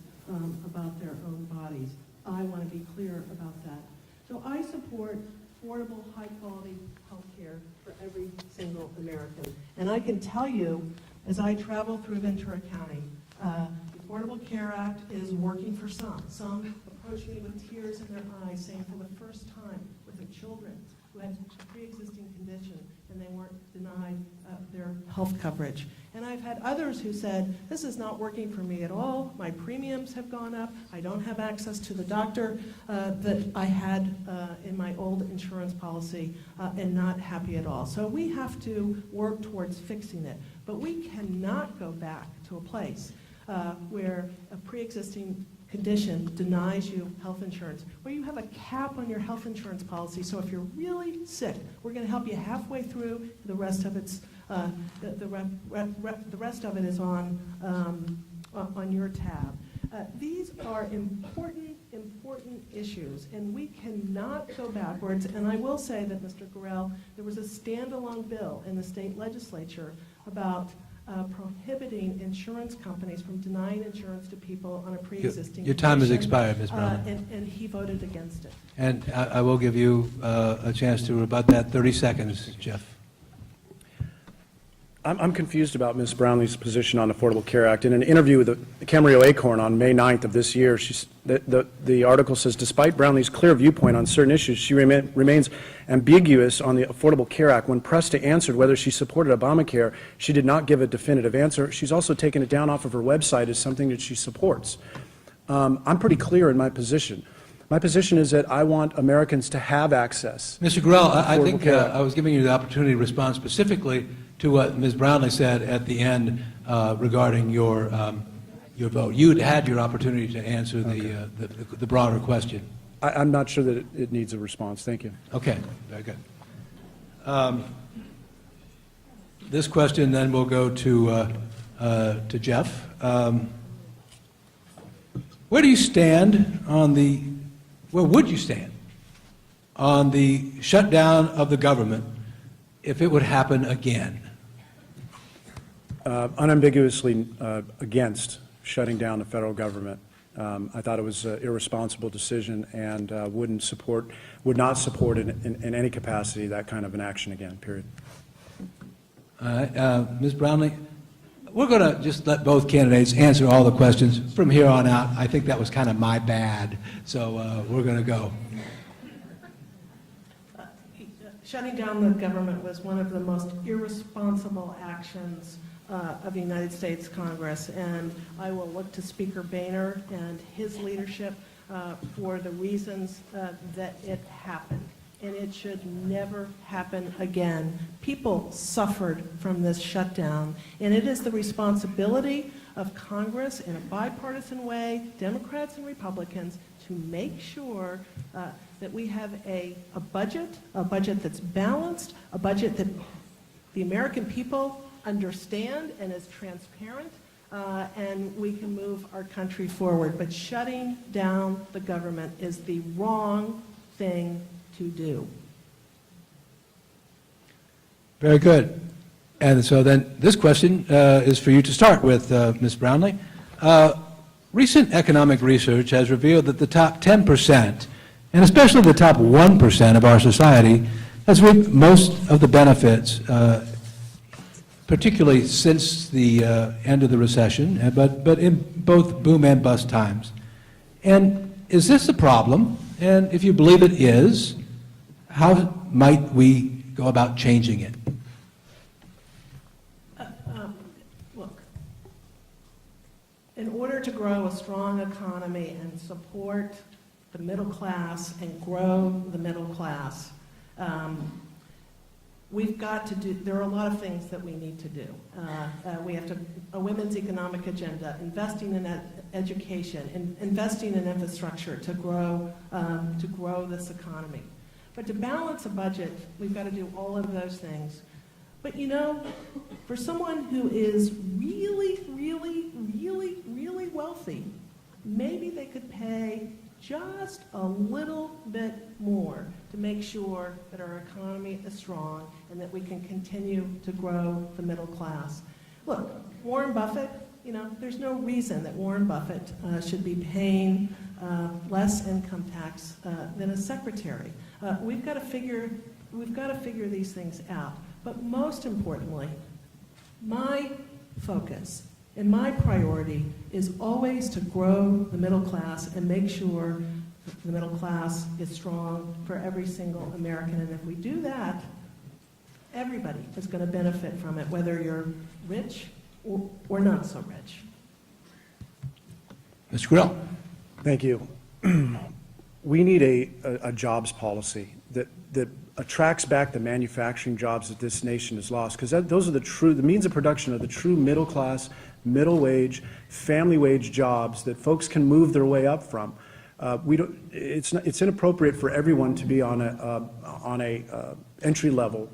about their own bodies. I want to be clear about that. So I support affordable, high-quality health care for every single American. And I can tell you, as I travel through Ventura County, the Affordable Care Act is working for some. Some approach me with tears in their eyes, saying for the first time with their children who had a pre-existing condition and they weren't denied their health coverage. And I've had others who said, this is not working for me at all. My premiums have gone up. I don't have access to the doctor that I had in my old insurance policy, and not happy at all. So we have to work towards fixing it. But we cannot go back to a place where a pre-existing condition denies you health insurance, where you have a cap on your health insurance policy. So if you're really sick, we're going to help you halfway through. The rest of it's the rest of it is on your tab. These are important issues, and we cannot go backwards. And I will say that, Mr. Gorel, there was a standalone bill in the state legislature about prohibiting insurance companies from denying insurance to people on a pre-existing Your time has condition, expired, Ms. Brown. and he voted against it. And I will give you a chance to rebut that. 30 seconds, Jeff. I'm confused about Ms. Brownlee's position on the Affordable Care Act. In an interview with the Camarillo Acorn on May 9th of this year, the article says, despite Brownlee's clear viewpoint on certain issues, she remains ambiguous on the Affordable Care Act. When pressed to answer whether she supported Obamacare, she did not give a definitive answer. She's also taken it down off of her website as something that she supports. I'm pretty clear in my position. My position is that I want Americans to have access. Mr. Gorel, I think Care Act. I was giving you the opportunity to respond specifically to what Ms. Brownlee said at the end regarding your vote. You had your opportunity to answer the broader question. I'm not sure that it needs a response. Thank you. Okay, very good. This question then will go to Jeff. Where do you stand on the, where would you stand on the shutdown of the government if it would happen again? Unambiguously against shutting down the federal government. I thought it was an irresponsible decision and would not support in any capacity that kind of an action again, period. All right, Ms. Brownlee, we're going to just let both candidates answer all the questions from here on out. I think that was kind of my bad, so we're going to go. Shutting down the government was one of the most irresponsible actions of the United States Congress, and I will look to Speaker Boehner and his leadership for the reasons that it happened. And it should never happen again. People suffered from this shutdown, and it is the responsibility of Congress in a bipartisan way, Democrats and Republicans, to make sure that we have a budget that's balanced, a budget that the American people understand and is transparent, and we can move our country forward. But shutting down the government is the wrong thing to do. Very good. And so then this question is for you to start with, Ms. Brownlee. Recent economic research has revealed that the top 10%, and especially the top 1% of our society, has reaped most of the benefits, particularly since the end of the recession, but in both boom and bust times. And is this a problem? And if you believe it is, how might we go about changing it? Look, in order to grow a strong economy and support the middle class and grow the middle class, we've got to do, there are a lot of things that we need to do. We have to, a women's economic agenda, investing in education, investing in infrastructure to grow this economy. But to balance a budget, we've got to do all of those things. But you know, for someone who is really, really, really, really wealthy, maybe they could pay just a little bit more to make sure that our economy is strong and that we can continue to grow the middle class. Look, Warren Buffett, you know, there's no reason that Warren Buffett should be paying less income tax than a secretary. We've got to figure these things out. But most importantly, my focus and my priority is always to grow the middle class and make sure the middle class is strong for every single American. And if we do that, everybody is going to benefit from it, whether you're rich or not so rich. Mr. Grill. Thank you. We need a jobs policy that attracts back the manufacturing jobs that this nation has lost, because those are the means of production of the true middle class, middle wage, family wage jobs that folks can move their way up from. It's inappropriate for everyone to be on a entry level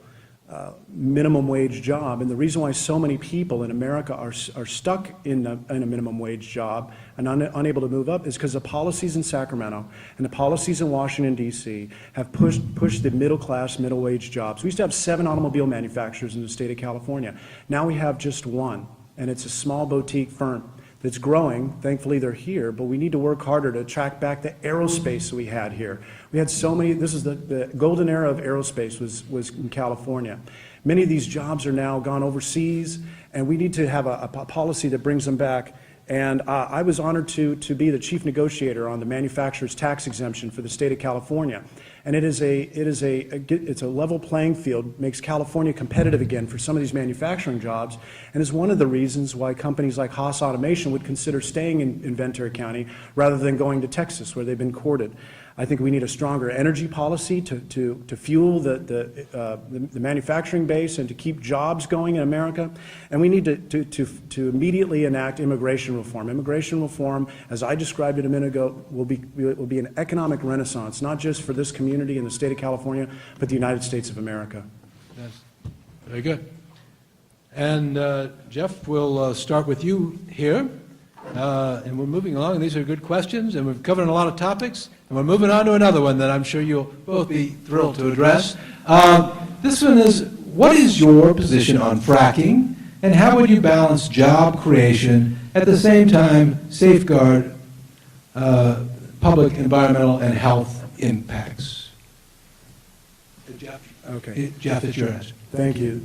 minimum wage job, and the reason why so many people in America are stuck in a minimum wage job and unable to move up is because the policies in Sacramento and the policies in Washington, D.C. have pushed the middle class, middle wage jobs. We used to have 7 automobile manufacturers in the state of California. Now we have just 1, and it's a small boutique firm that's growing. Thankfully they're here, but we need to work harder to track back the aerospace that we had here. We had so many, this is the golden era of aerospace was in California. Many of these jobs are now gone overseas, and we need to have a policy that brings them back. And I was honored to be the chief negotiator on the manufacturer's tax exemption for the state of California. And it's a level playing field, makes California competitive again for some of these manufacturing jobs, and is one of the reasons why companies like Haas Automation would consider staying in Ventura County rather than going to Texas, where they've been courted. I think we need a stronger energy policy to fuel the manufacturing base and to keep jobs going in America. And we need to immediately enact immigration reform. Immigration reform, as I described it a minute ago, will be an economic renaissance, not just for this community in the state of California, but the United States of America. Yes. Very good. And Jeff, we'll start with you here. And we're moving along. These are good questions, and we've covered a lot of topics. And we're moving on to another one that I'm sure you'll both be thrilled to address. This one is, what is your position on fracking, and how would you balance job creation at the same time safeguard public, environmental, and health impacts? Jeff, Okay. Jeff, it's yours. Thank you.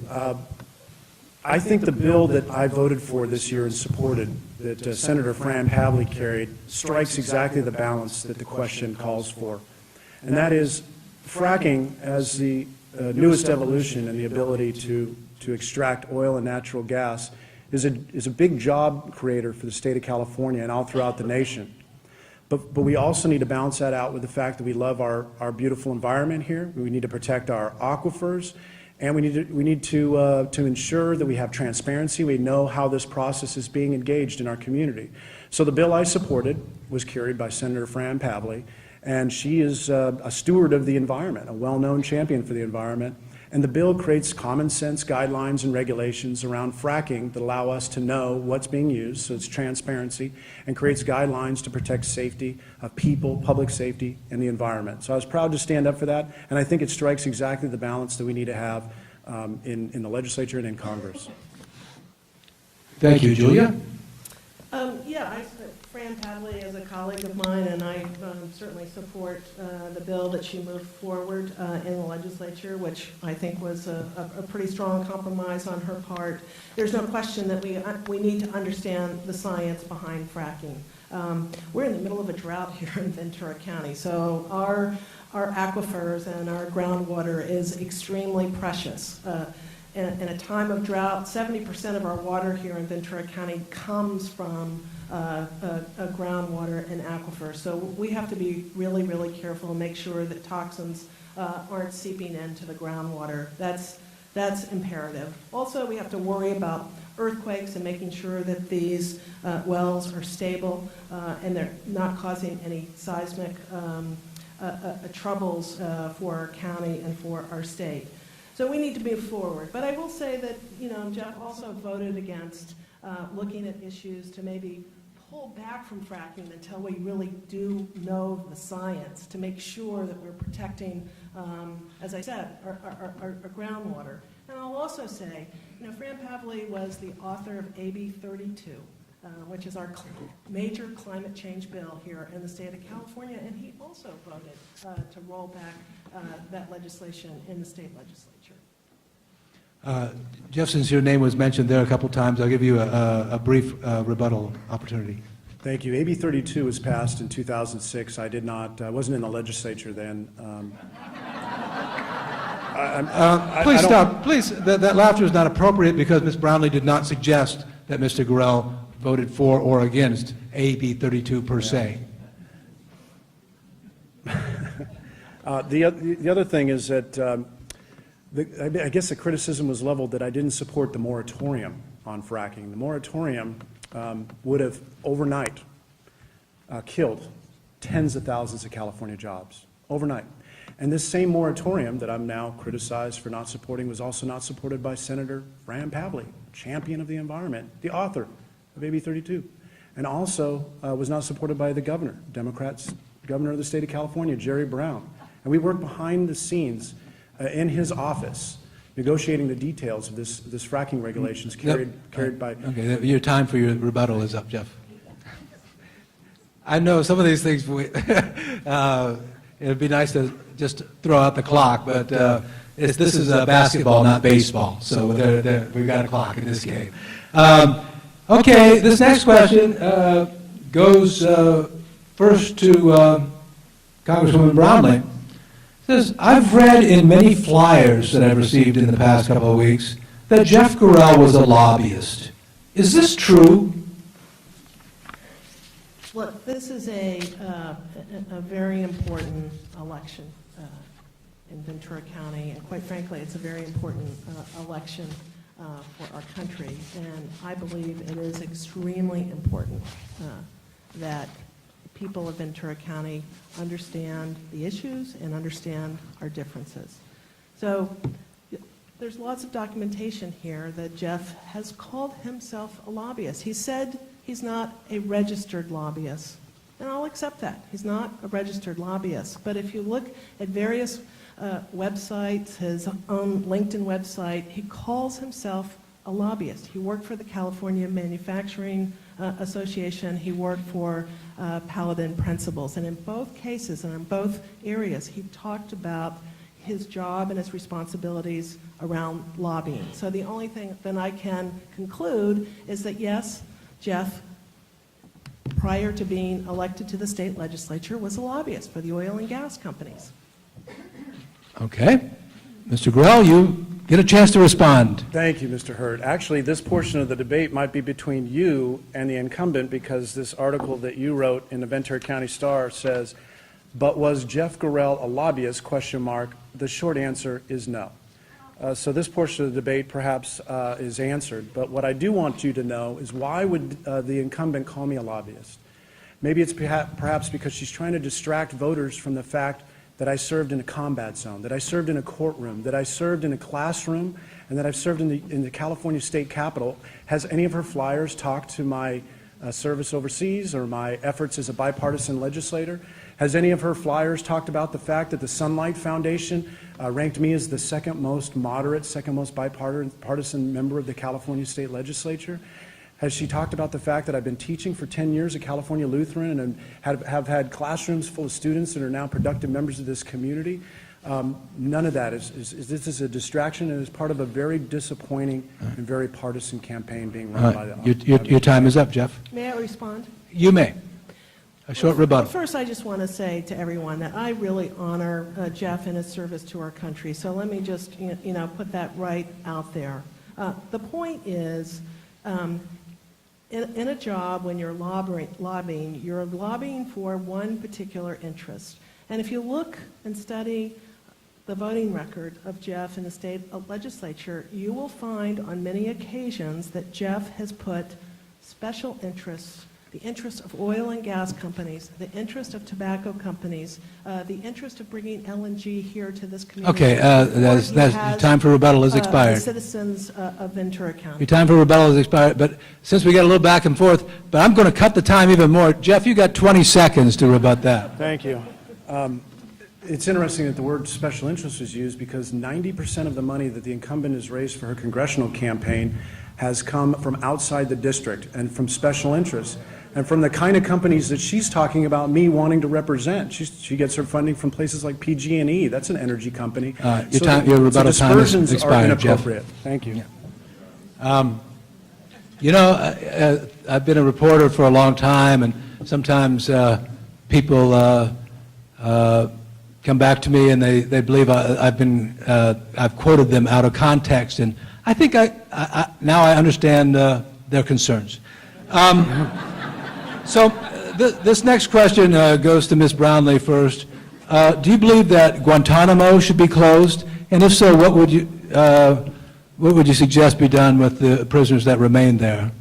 I think the bill that I voted for this year and supported, that Senator Fran Pavley carried, strikes exactly the balance that the question calls for. And that is, fracking as the newest evolution in the ability to extract oil and natural gas is a big job creator for the state of California and all throughout the nation. But we also need to balance that out with the fact that we love our beautiful environment here. We need to protect our aquifers. And we need to ensure that we have transparency. We know how this process is being engaged in our community. So the bill I supported was carried by Senator Fran Pavley, and she is a steward of the environment, a well-known champion for the environment. And the bill creates common sense guidelines and regulations around fracking that allow us to know what's being used, so it's transparency, and creates guidelines to protect safety of people, public safety, and the environment. So I was proud to stand up for that, and I think it strikes exactly the balance that we need to have in the legislature and in Congress. Thank you, Julia. Fran Pavley is a colleague of mine, and I certainly support the bill that she moved forward in the legislature, which I think was a pretty strong compromise on her part. There's no question that we need to understand the science behind fracking. We're in the middle of a drought here in Ventura County, so our aquifers and our groundwater is extremely precious. In a time of drought, 70% of our water here in Ventura County comes from groundwater and aquifer. So we have to be really, really careful and make sure that toxins aren't seeping into the groundwater. That's imperative. Also, we have to worry about earthquakes and making sure that these wells are stable and they're not causing any seismic troubles for our county and for our state. So we need to move forward. But I will say that, Jeff also voted against looking at issues to maybe pull back from fracking until we really do know the science to make sure that we're protecting, as I said, our groundwater. And I'll also say, Fran Pavley was the author of AB 32, which is our major climate change bill here in the state of California, and he also voted to roll back that legislation in the state legislature. Jeff, since your name was mentioned there a couple times, I'll give you a brief rebuttal opportunity. Thank you. AB 32 was passed in 2006. I wasn't in the legislature then. Please stop. Please, that laughter is not appropriate because Ms. Brownlee did not suggest that Mr. Gorell voted for or against AB 32 per se. The other thing is that I guess the criticism was leveled that I didn't support the moratorium on fracking. The moratorium would have overnight killed tens of thousands of California jobs, overnight. And this same moratorium that I'm now criticized for not supporting was also not supported by Senator Fran Pavley, champion of the environment, the author of AB 32, and also was not supported by the governor, governor of the state of California, Jerry Brown. And we worked behind the scenes in his office, negotiating the details of this fracking regulations carried by... Okay, your time for your rebuttal is up, Jeff. I know some of these things, it'd be nice to just throw out the clock, but this is basketball, not baseball, so we've got a clock in this game. Okay, this next question goes first to Congresswoman Brownlee. Says, I've read in many flyers that I've received in the past couple of weeks that Jeff Gorell was a lobbyist. Is this true? Look, this is a very important election in Ventura County, and quite frankly, it's a very important election for our country. And I believe it is extremely important that people of Ventura County understand the issues and understand our differences. So there's lots of documentation here that Jeff has called himself a lobbyist. He said he's not a registered lobbyist, and I'll accept that. He's not a registered lobbyist. But if you look at various websites, his own LinkedIn website, he calls himself a lobbyist. He worked for the California Manufacturing Association. He worked for Paladin Principles. And in both cases and in both areas, he talked about his job and his responsibilities around lobbying. So the only thing that I can conclude is that, yes, Jeff, prior to being elected to the state legislature, was a lobbyist for the oil and gas companies. Okay. Mr. Gorell, you get a chance to respond. Thank you, Mr. Hurd. Actually, this portion of the debate might be between you and the incumbent, because this article that you wrote in the Ventura County Star says, but was Jeff Gorell a lobbyist, ? The short answer is no. So this portion of the debate perhaps is answered, but what I do want you to know is, why would the incumbent call me a lobbyist? Maybe it's perhaps because she's trying to distract voters from the fact that I served in a combat zone, that I served in a courtroom, that I served in a classroom, and that I've served in the California State Capitol. Has any of her flyers talked to my service overseas or my efforts as a bipartisan legislator? Has any of her flyers talked about the fact that the Sunlight Foundation ranked me as the second most moderate, second most bipartisan member of the California State Legislature? Has she talked about the fact that I've been teaching for 10 years at California Lutheran and have had classrooms full of students that are now productive members of this community? None of that. This is a distraction, and is part of a very disappointing and very partisan campaign being run by the... Your time is up, Jeff. May I respond? You may. A short rebuttal. Well, first, I just want to say to everyone that I really honor Jeff and his service to our country. So let me just, put that right out there. The point is, in a job, when you're lobbying, you're lobbying for one particular interest. And if you look and study the voting record of Jeff in the state legislature, you will find on many occasions that Jeff has put special interests, the interest of oil and gas companies, the interest of tobacco companies, the interest of bringing LNG here to this community. Okay, your time for rebuttal has The expired. citizens of Ventura County. Your time for rebuttal has expired, but since we got a little back and forth, but I'm going to cut the time even more. Jeff, you got 20 seconds to rebut that. Thank you. It's interesting that the word special interest is used because 90% of the money that the incumbent has raised for her congressional campaign has come from outside the district and from special interests and from the kind of companies that she's talking about me wanting to represent. She gets her funding from places like PG&E. That's an energy company. Your rebuttal time has dispersions are expired, Jeff. inappropriate. Thank you. You know, I've been a reporter for a long time, and sometimes people come back to me and they believe I've quoted them out of context, and I think now I understand their concerns. So this next question goes to Ms. Brownlee first. Do you believe that Guantanamo should be closed? And if so, what would you suggest be done with the prisoners that remain there?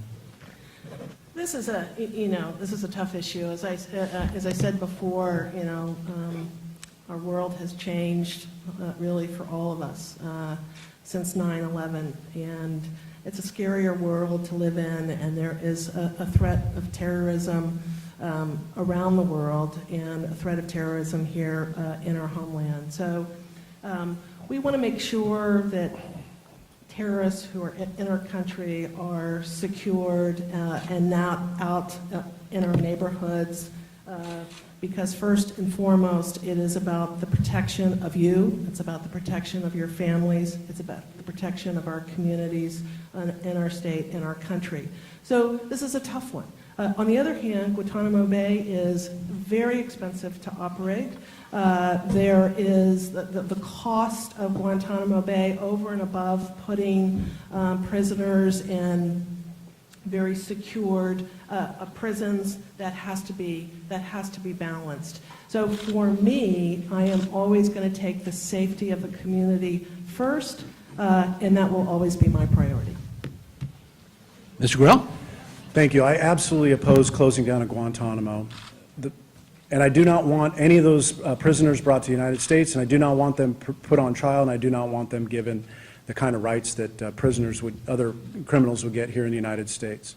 This is a tough issue. As I said before, our world has changed really for all of us since 9/11, and it's a scarier world to live in, and there is a threat of terrorism around the world and a threat of terrorism here in our homeland. So we want to make sure that terrorists who are in our country are secured and not out in our neighborhoods, because first and foremost, it is about the protection of you, it's about the protection of your families, it's about the protection of our communities in our state, in our country. So this is a tough one. On the other hand, Guantanamo Bay is very expensive to operate. There is the cost of Guantanamo Bay over and above putting prisoners in very secured prisons that has to be balanced. So for me, I am always going to take the safety of the community first, and that will always be my priority. Mr. Grell? Thank you. I absolutely oppose closing down a Guantanamo. And I do not want any of those prisoners brought to the United States, and I do not want them put on trial, and I do not want them given the kind of rights that other criminals would get here in the United States.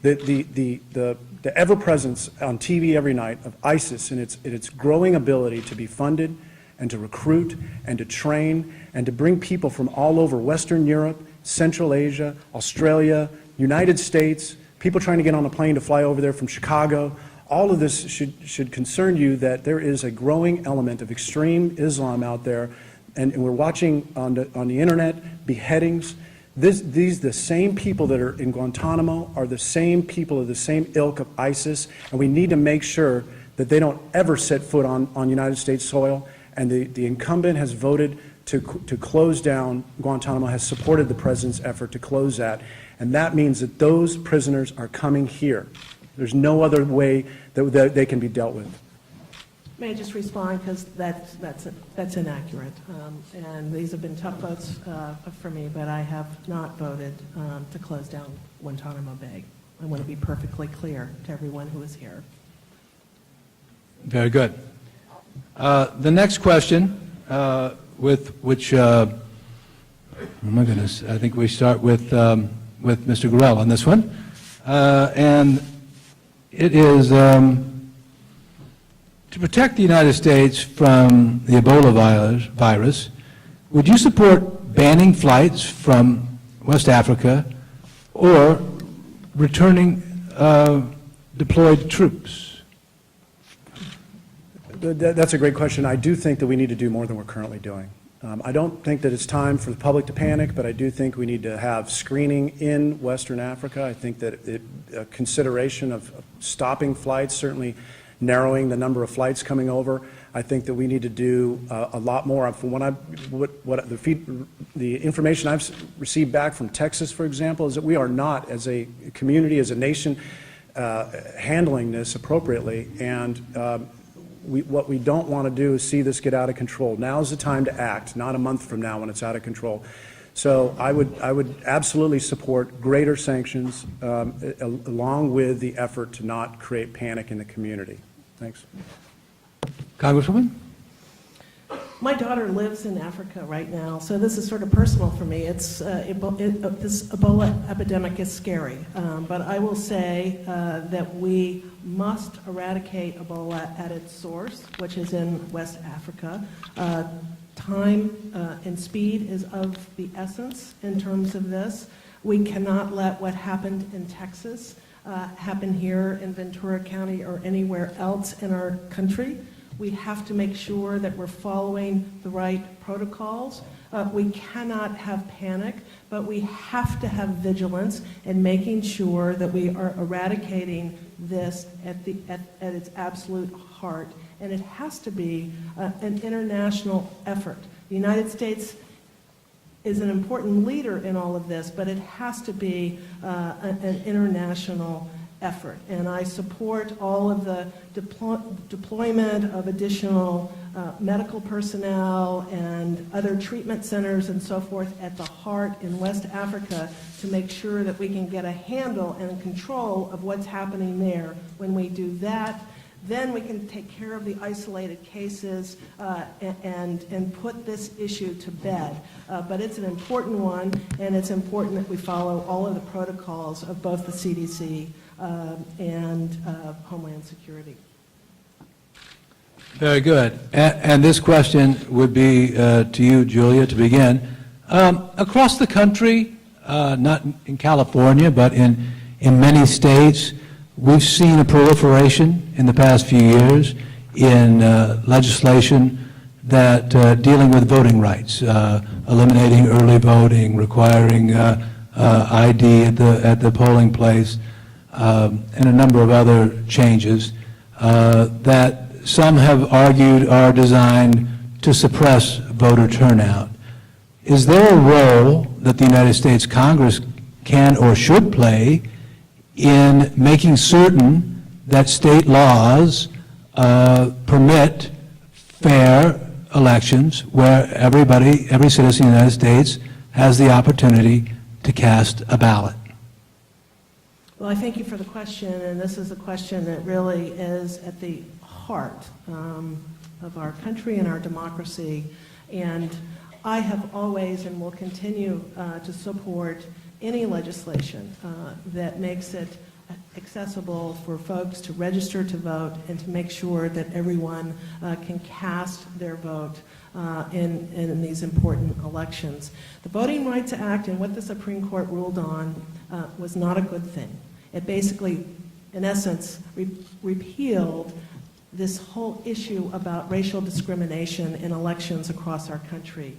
The ever-presence on TV every night of ISIS and its growing ability to be funded and to recruit and to train and to bring people from all over Western Europe, Central Asia, Australia, United States, people trying to get on a plane to fly over there from Chicago. All of this should concern you that there is a growing element of extreme Islam out there, and we're watching on the internet beheadings. The same people that are in Guantanamo are the same people of the same ilk of ISIS, and we need to make sure that they don't ever set foot on United States soil. And the incumbent has voted to close down Guantanamo, has supported the president's effort to close that, and that means that those prisoners are coming here. There's no other way that they can be dealt with. May I just respond, because that's inaccurate, and these have been tough votes for me, but I have not voted to close down Guantanamo Bay. I want to be perfectly clear to everyone who is here. Very good. The next question, with which, oh my goodness, I think we start with Mr. Gurel on this one, and it is to protect the United States from the Ebola virus. Would you support banning flights from West Africa or returning deployed troops? That's a great question. I do think that we need to do more than we're currently doing. I don't think that it's time for the public to panic, but I do think we need to have screening in Western Africa. I think that a consideration of stopping flights, certainly narrowing the number of flights coming over. I think that we need to do a lot more. From the information I've received back from Texas, for example, is that we are not, as a community, as a nation, handling this appropriately. And what we don't want to do is see this get out of control. Now is the time to act, not a month from now when it's out of control. So I would absolutely support greater sanctions along with the effort to not create panic in the community. Thanks. Congresswoman? My daughter lives in Africa right now, so this is sort of personal for me. This Ebola epidemic is scary, but I will say that we must eradicate Ebola at its source, which is in West Africa. Time and speed is of the essence in terms of this. We cannot let what happened in Texas happen here in Ventura County or anywhere else in our country. We have to make sure that we're following the right protocols. We cannot have panic, but we have to have vigilance in making sure that we are eradicating this at its absolute heart. And it has to be an international effort. The United States is an important leader in all of this, but it has to be an international effort. And I support all of the deployment of additional medical personnel and other treatment centers and so forth at the heart in West Africa to make sure that we can get a handle and control of what's happening there. When we do that, then we can take care of the isolated cases and put this issue to bed. But it's an important one, and it's important that we follow all of the protocols of both the CDC and Homeland Security. Very good. And this question would be to you, Julia, to begin. Across the country, not in California, but in many states, we've seen a proliferation in the past few years in legislation that dealing with voting rights, eliminating early voting, requiring ID at the polling place, and a number of other changes that some have argued are designed to suppress voter turnout. Is there a role that the United States Congress can or should play in making certain that state laws permit fair elections where every citizen in the United States has the opportunity to cast a ballot? Well, I thank you for the question, and this is a question that really is at the heart of our country and our democracy. And I have always and will continue to support any legislation that makes it accessible for folks to register to vote and to make sure that everyone can cast their vote in these important elections. The Voting Rights Act and what the Supreme Court ruled on was not a good thing. It basically, in essence, repealed this whole issue about racial discrimination in elections across our country.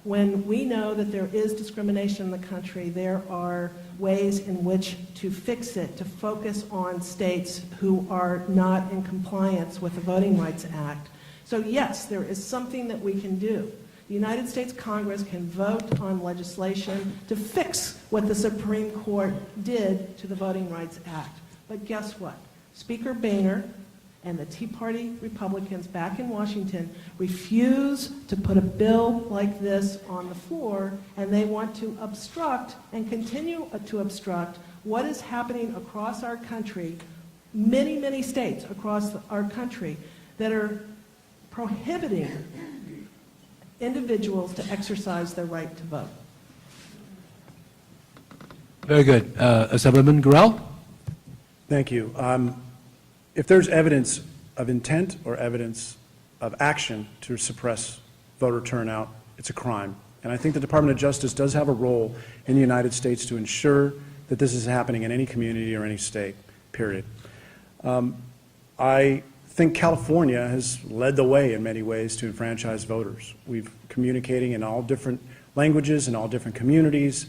When we know that there is discrimination in the country, there are ways in which to fix it, to focus on states who are not in compliance with the Voting Rights Act. So yes, there is something that we can do. The United States Congress can vote on legislation to fix what the Supreme Court did to the Voting Rights Act. But guess what? Speaker Boehner and the Tea Party Republicans back in Washington refuse to put a bill like this on the floor, and they want to obstruct and continue to obstruct what is happening across our country, many, many states across our country that are prohibiting individuals to exercise their right to vote. Very good. Assemblyman Gurrell? Thank you. If there's evidence of intent or evidence of action to suppress voter turnout, it's a crime. And I think the Department of Justice does have a role in the United States to ensure that this is happening in any community or any state, period. I think California has led the way in many ways to enfranchise voters. We've communicating in all different languages in all different communities.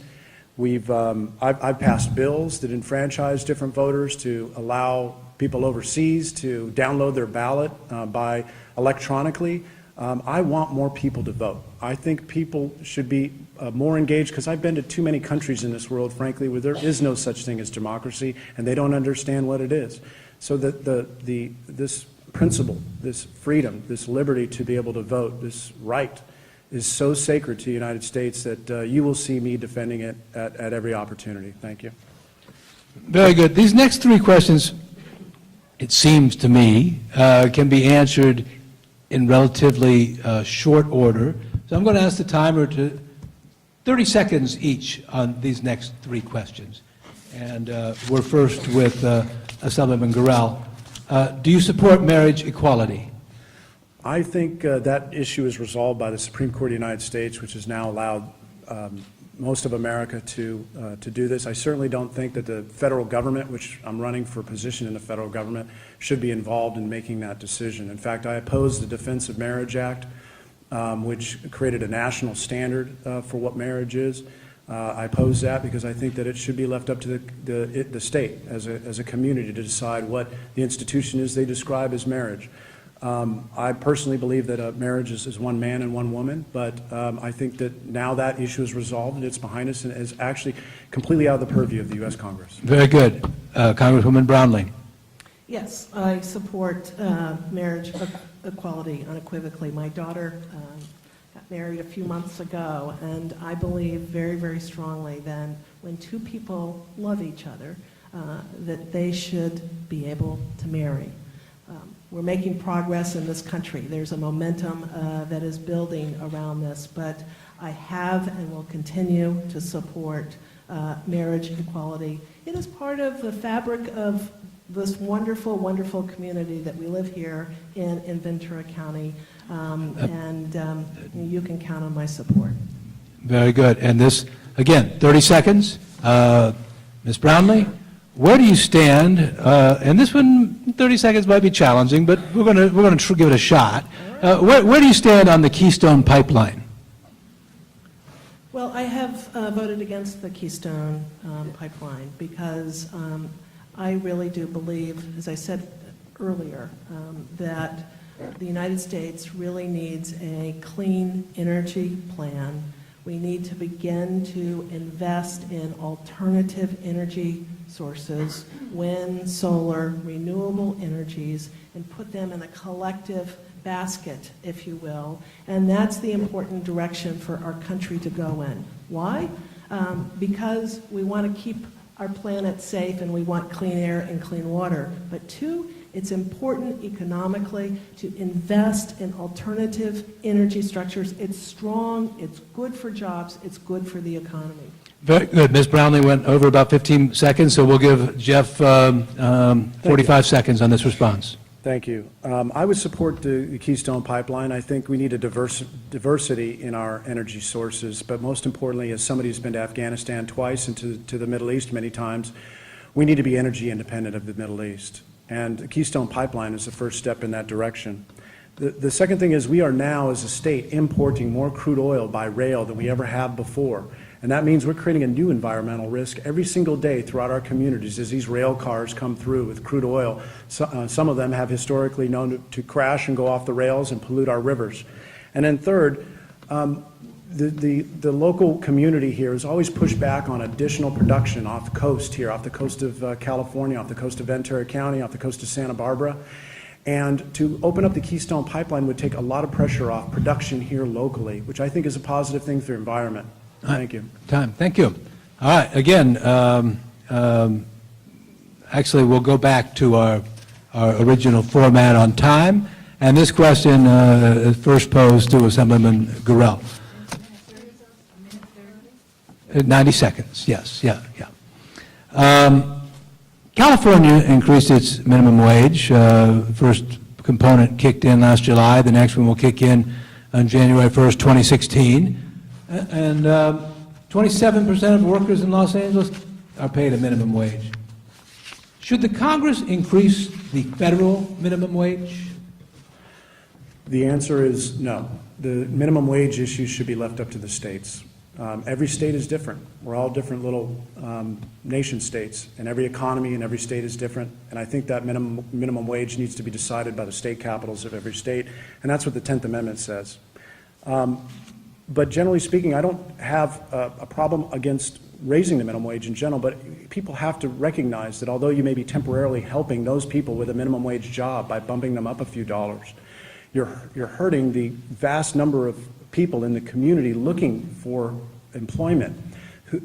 I've passed bills that enfranchise different voters to allow people overseas to download their ballot by electronically. I want more people to vote. I think people should be more engaged, because I've been to too many countries in this world, frankly, where there is no such thing as democracy, and they don't understand what it is. So this principle, this freedom, this liberty to be able to vote, this right is so sacred to the United States that you will see me defending it at every opportunity. Thank you. Very good. These next three questions, it seems to me, can be answered in relatively short order. So I'm going to ask the timer to 30 seconds each on these next three questions. And we're first with Assemblyman Gurrell. Do you support marriage equality? I think that issue is resolved by the Supreme Court of the United States, which has now allowed most of America to do this. I certainly don't think that the federal government, which I'm running for a position in the federal government, should be involved in making that decision. In fact, I oppose the Defense of Marriage Act, which created a national standard for what marriage is. I oppose that because I think that it should be left up to the state as a community to decide what the institution is they describe as marriage. I personally believe that marriage is one man and one woman, but I think that now that issue is resolved and it's behind us and is actually completely out of the purview of the U.S. Congress. Very good. Congresswoman Brownlee. Yes, I support marriage equality unequivocally. My daughter got married a few months ago, and I believe very, very strongly that when two people love each other, that they should be able to marry. We're making progress in this country. There's a momentum that is building around this, but I have and will continue to support marriage equality. It is part of the fabric of this wonderful, wonderful community that we live here in Ventura County, and you can count on my support. Very good. And this, again, 30 seconds. Ms. Brownlee, where do you stand? And this one, 30 seconds might be challenging, but we're going to give it a shot. Where do you stand on the Keystone Pipeline? Well, I have voted against the Keystone Pipeline because I really do believe, as I said earlier, that the United States really needs a clean energy plan. We need to begin to invest in alternative energy sources, wind, solar, renewable energies, and put them in a collective basket, if you will. And that's the important direction for our country to go in. Why? Because we want to keep our planet safe and we want clean air and clean water. But two, it's important economically to invest in alternative energy structures. It's strong, it's good for jobs, it's good for the economy. Very good. Ms. Brownlee went over about 15 seconds, so we'll give Jeff 45 seconds on this response. Thank you. I would support the Keystone Pipeline. I think we need a diversity in our energy sources, but most importantly, as somebody who's been to Afghanistan twice and to the Middle East many times, we need to be energy independent of the Middle East. And the Keystone Pipeline is the first step in that direction. The second thing is we are now, as a state, importing more crude oil by rail than we ever have before. And that means we're creating a new environmental risk every single day throughout our communities as these rail cars come through with crude oil. Some of them have historically known to crash and go off the rails and pollute our rivers. And then third, the local community here has always pushed back on additional production off the coast here, off the coast of California, off the coast of Ventura County, off the coast of Santa Barbara. And to open up the Keystone Pipeline would take a lot of pressure off production here locally, which I think is a positive thing for the environment. Thank you. Thank you. All right. Again, actually, we'll go back to our original format on time. And this question is first posed to Assemblyman Gurrell. 90 seconds. Yes. Yeah. California increased its minimum wage. First component kicked in last July. The next one will kick in on January 1st, 2016. And 27% of workers in Los Angeles are paid a minimum wage. Should the Congress increase the federal minimum wage? The answer is no. The minimum wage issue should be left up to the states. Every state is different. We're all different little nation states, and every economy in every state is different. And I think that minimum wage needs to be decided by the state capitals of every state, and that's what the 10th Amendment says. But generally speaking, I don't have a problem against raising the minimum wage in general, but people have to recognize that although you may be temporarily helping those people with a minimum wage job by bumping them up a few dollars, you're hurting the vast number of people in the community looking for employment.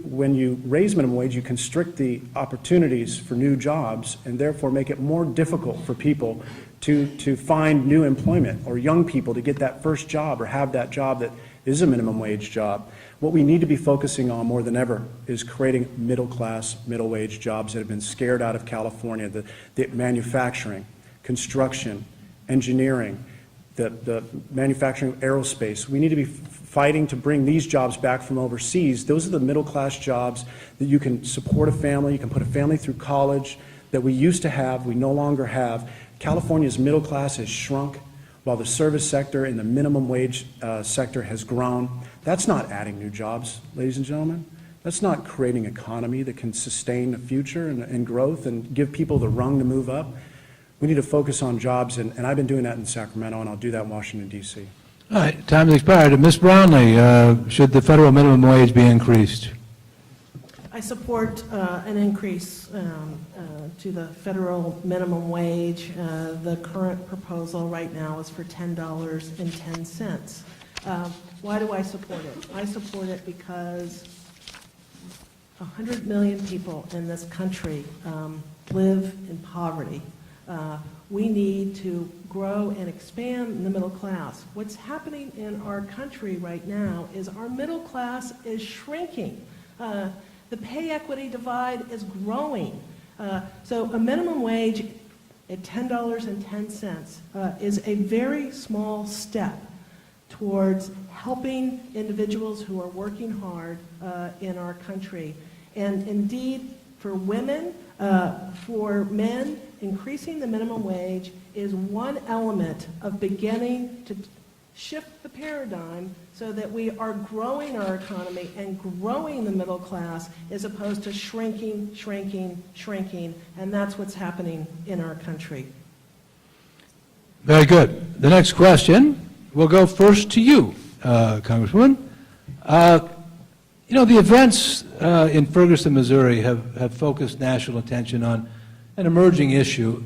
When you raise minimum wage, you constrict the opportunities for new jobs and therefore make it more difficult for people to find new employment, or young people to get that first job or have that job that is a minimum wage job. What we need to be focusing on more than ever is creating middle-class, middle-wage jobs that have been scared out of California, the manufacturing, construction, engineering, the manufacturing of aerospace. We need to be fighting to bring these jobs back from overseas. Those are the middle-class jobs that you can support a family, you can put a family through college, that we used to have, we no longer have. California's middle class has shrunk, while the service sector and the minimum wage sector has grown. That's not adding new jobs, ladies and gentlemen. That's not creating an economy that can sustain the future and growth and give people the rung to move up. We need to focus on jobs, and I've been doing that in Sacramento, and I'll do that in Washington, D.C. All right, time has expired. Ms. Brownlee, should the federal minimum wage be increased? I support an increase to the federal minimum wage. The current proposal right now is for $10.10. Why do I support it? I support it because 100 million people in this country live in poverty. We need to grow and expand the middle class. What's happening in our country right now is our middle class is shrinking. The pay equity divide is growing. So a minimum wage at $10.10 is a very small step towards helping individuals who are working hard in our country. And indeed, for women, for men, increasing the minimum wage is one element of beginning to shift the paradigm so that we are growing our economy and growing the middle class as opposed to shrinking, shrinking, shrinking, and that's what's happening in our country. Very good. The next question will go first to you, Congresswoman. You know, the events in Ferguson, Missouri have focused national attention on an emerging issue.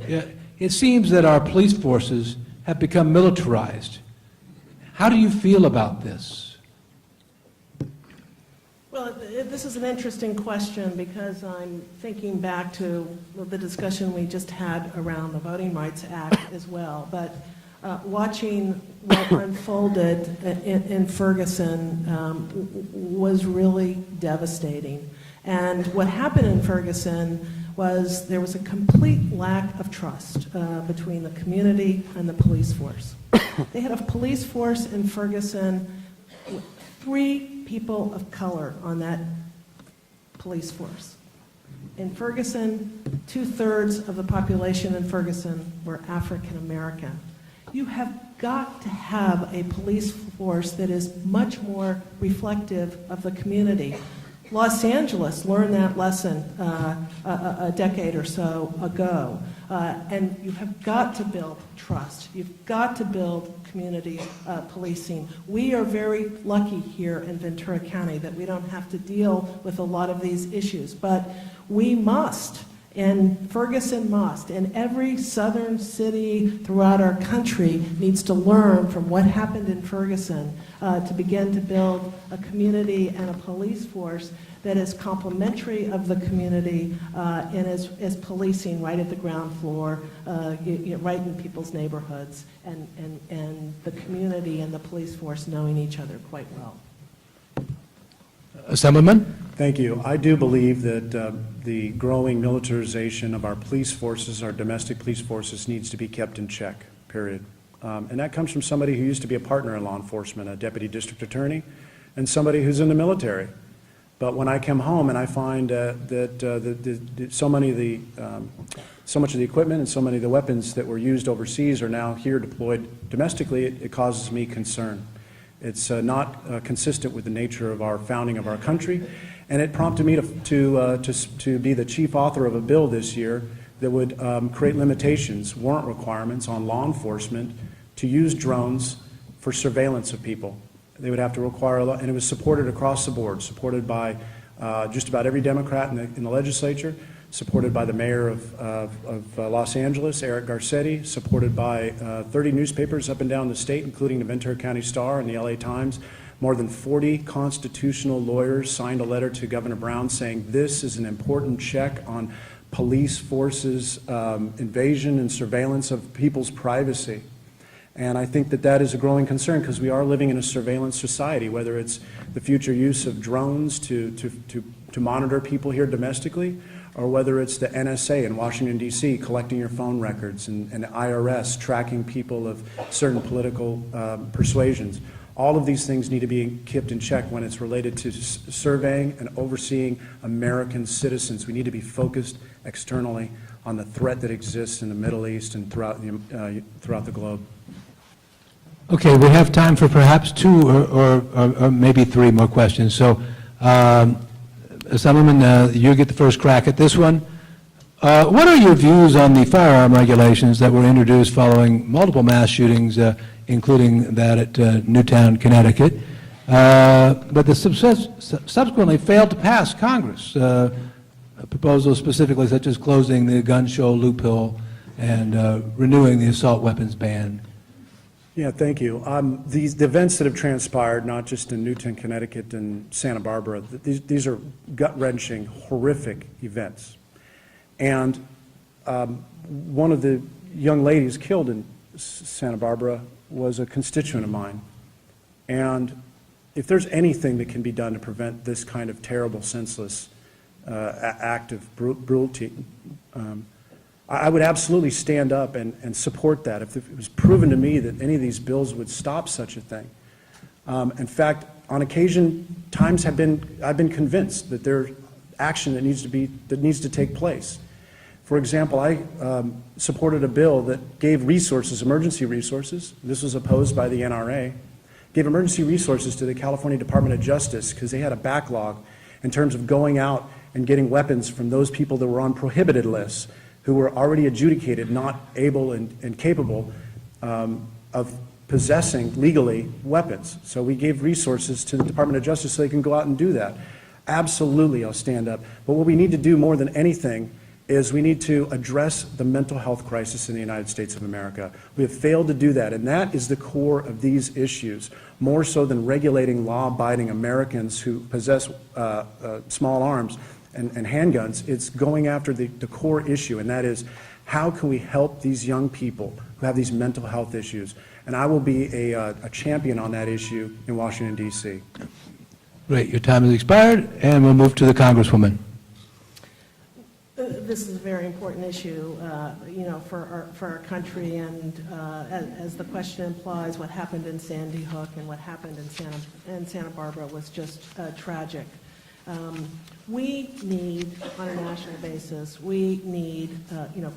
It seems that our police forces have become militarized. How do you feel about this? Well, this is an interesting question because I'm thinking back to the discussion we just had around the Voting Rights Act as well. But watching what unfolded in Ferguson was really devastating. And what happened in Ferguson was there was a complete lack of trust between the community and the police force. They had a police force in Ferguson with 3 people of color on that police force. In Ferguson, 2/3 of the population in Ferguson were African American. You have got to have a police force that is much more reflective of the community. Los Angeles learned that lesson a decade or so ago. And you have got to build trust. You've got to build community policing. We are very lucky here in Ventura County that we don't have to deal with a lot of these issues. But we must, and Ferguson must, and every southern city throughout our country needs to learn from what happened in Ferguson to begin to build a community and a police force that is complementary of the community and is policing right at the ground floor, right in people's neighborhoods, and the community and the police force knowing each other quite well. Assemblyman? Thank you. I do believe that the growing militarization of our police forces, our domestic police forces, needs to be kept in check, period. And that comes from somebody who used to be a partner in law enforcement, a deputy district attorney, and somebody who's in the military. But when I come home and I find that so much of the equipment and so many of the weapons that were used overseas are now here deployed domestically, it causes me concern. It's not consistent with the nature of our founding of our country, and it prompted me to be the chief author of a bill this year that would create limitations, warrant requirements on law enforcement to use drones for surveillance of people. They would have to require, and it was supported across the board, supported by just about every Democrat in the legislature, supported by the mayor of Los Angeles, Eric Garcetti, supported by 30 newspapers up and down the state, including the Ventura County Star and the LA Times. More than 40 constitutional lawyers signed a letter to Governor Brown saying this is an important check on police forces' invasion and surveillance of people's privacy. And I think that that is a growing concern because we are living in a surveillance society, whether it's the future use of drones to monitor people here domestically, or whether it's the NSA in Washington, D.C. collecting your phone records and IRS tracking people of certain political persuasions. All of these things need to be kept in check when it's related to surveying and overseeing American citizens. We need to be focused externally on the threat that exists in the Middle East and throughout the globe. Okay, we have time for perhaps two or maybe three more questions. So, Assemblyman, you get the first crack at this one. What are your views on the firearm regulations that were introduced following multiple mass shootings, including that at Newtown, Connecticut, but the subsequently failed to pass Congress? Proposals specifically such as closing the gun show loophole and renewing the assault weapons ban. Yeah, thank you. The events that have transpired, not just in Newtown, Connecticut and Santa Barbara, these are gut-wrenching, horrific events. And one of the young ladies killed in Santa Barbara was a constituent of mine. And if there's anything that can be done to prevent this kind of terrible, senseless act of brutality, I would absolutely stand up and support that if it was proven to me that any of these bills would stop such a thing. In fact, on occasion, I've been convinced that there's action that needs to take place. For example, I supported a bill that gave resources, emergency resources. This was opposed by the NRA. Gave emergency resources to the California Department of Justice because they had a backlog in terms of going out and getting weapons from those people that were on prohibited lists, who were already adjudicated not able and capable of possessing legally weapons. So we gave resources to the Department of Justice so they can go out and do that. Absolutely, I'll stand up. But what we need to do more than anything is we need to address the mental health crisis in the United States of America. We have failed to do that, and that is the core of these issues, more so than regulating law-abiding Americans who possess small arms and handguns. It's going after the core issue, and that is how can we help these young people who have these mental health issues? And I will be a champion on that issue in Washington, D.C. Great, your time has expired, and we'll move to the Congresswoman. This is a very important issue, for our country, and as the question implies, what happened in Sandy Hook and what happened in Santa Barbara was just tragic. We need, on a national basis, we need,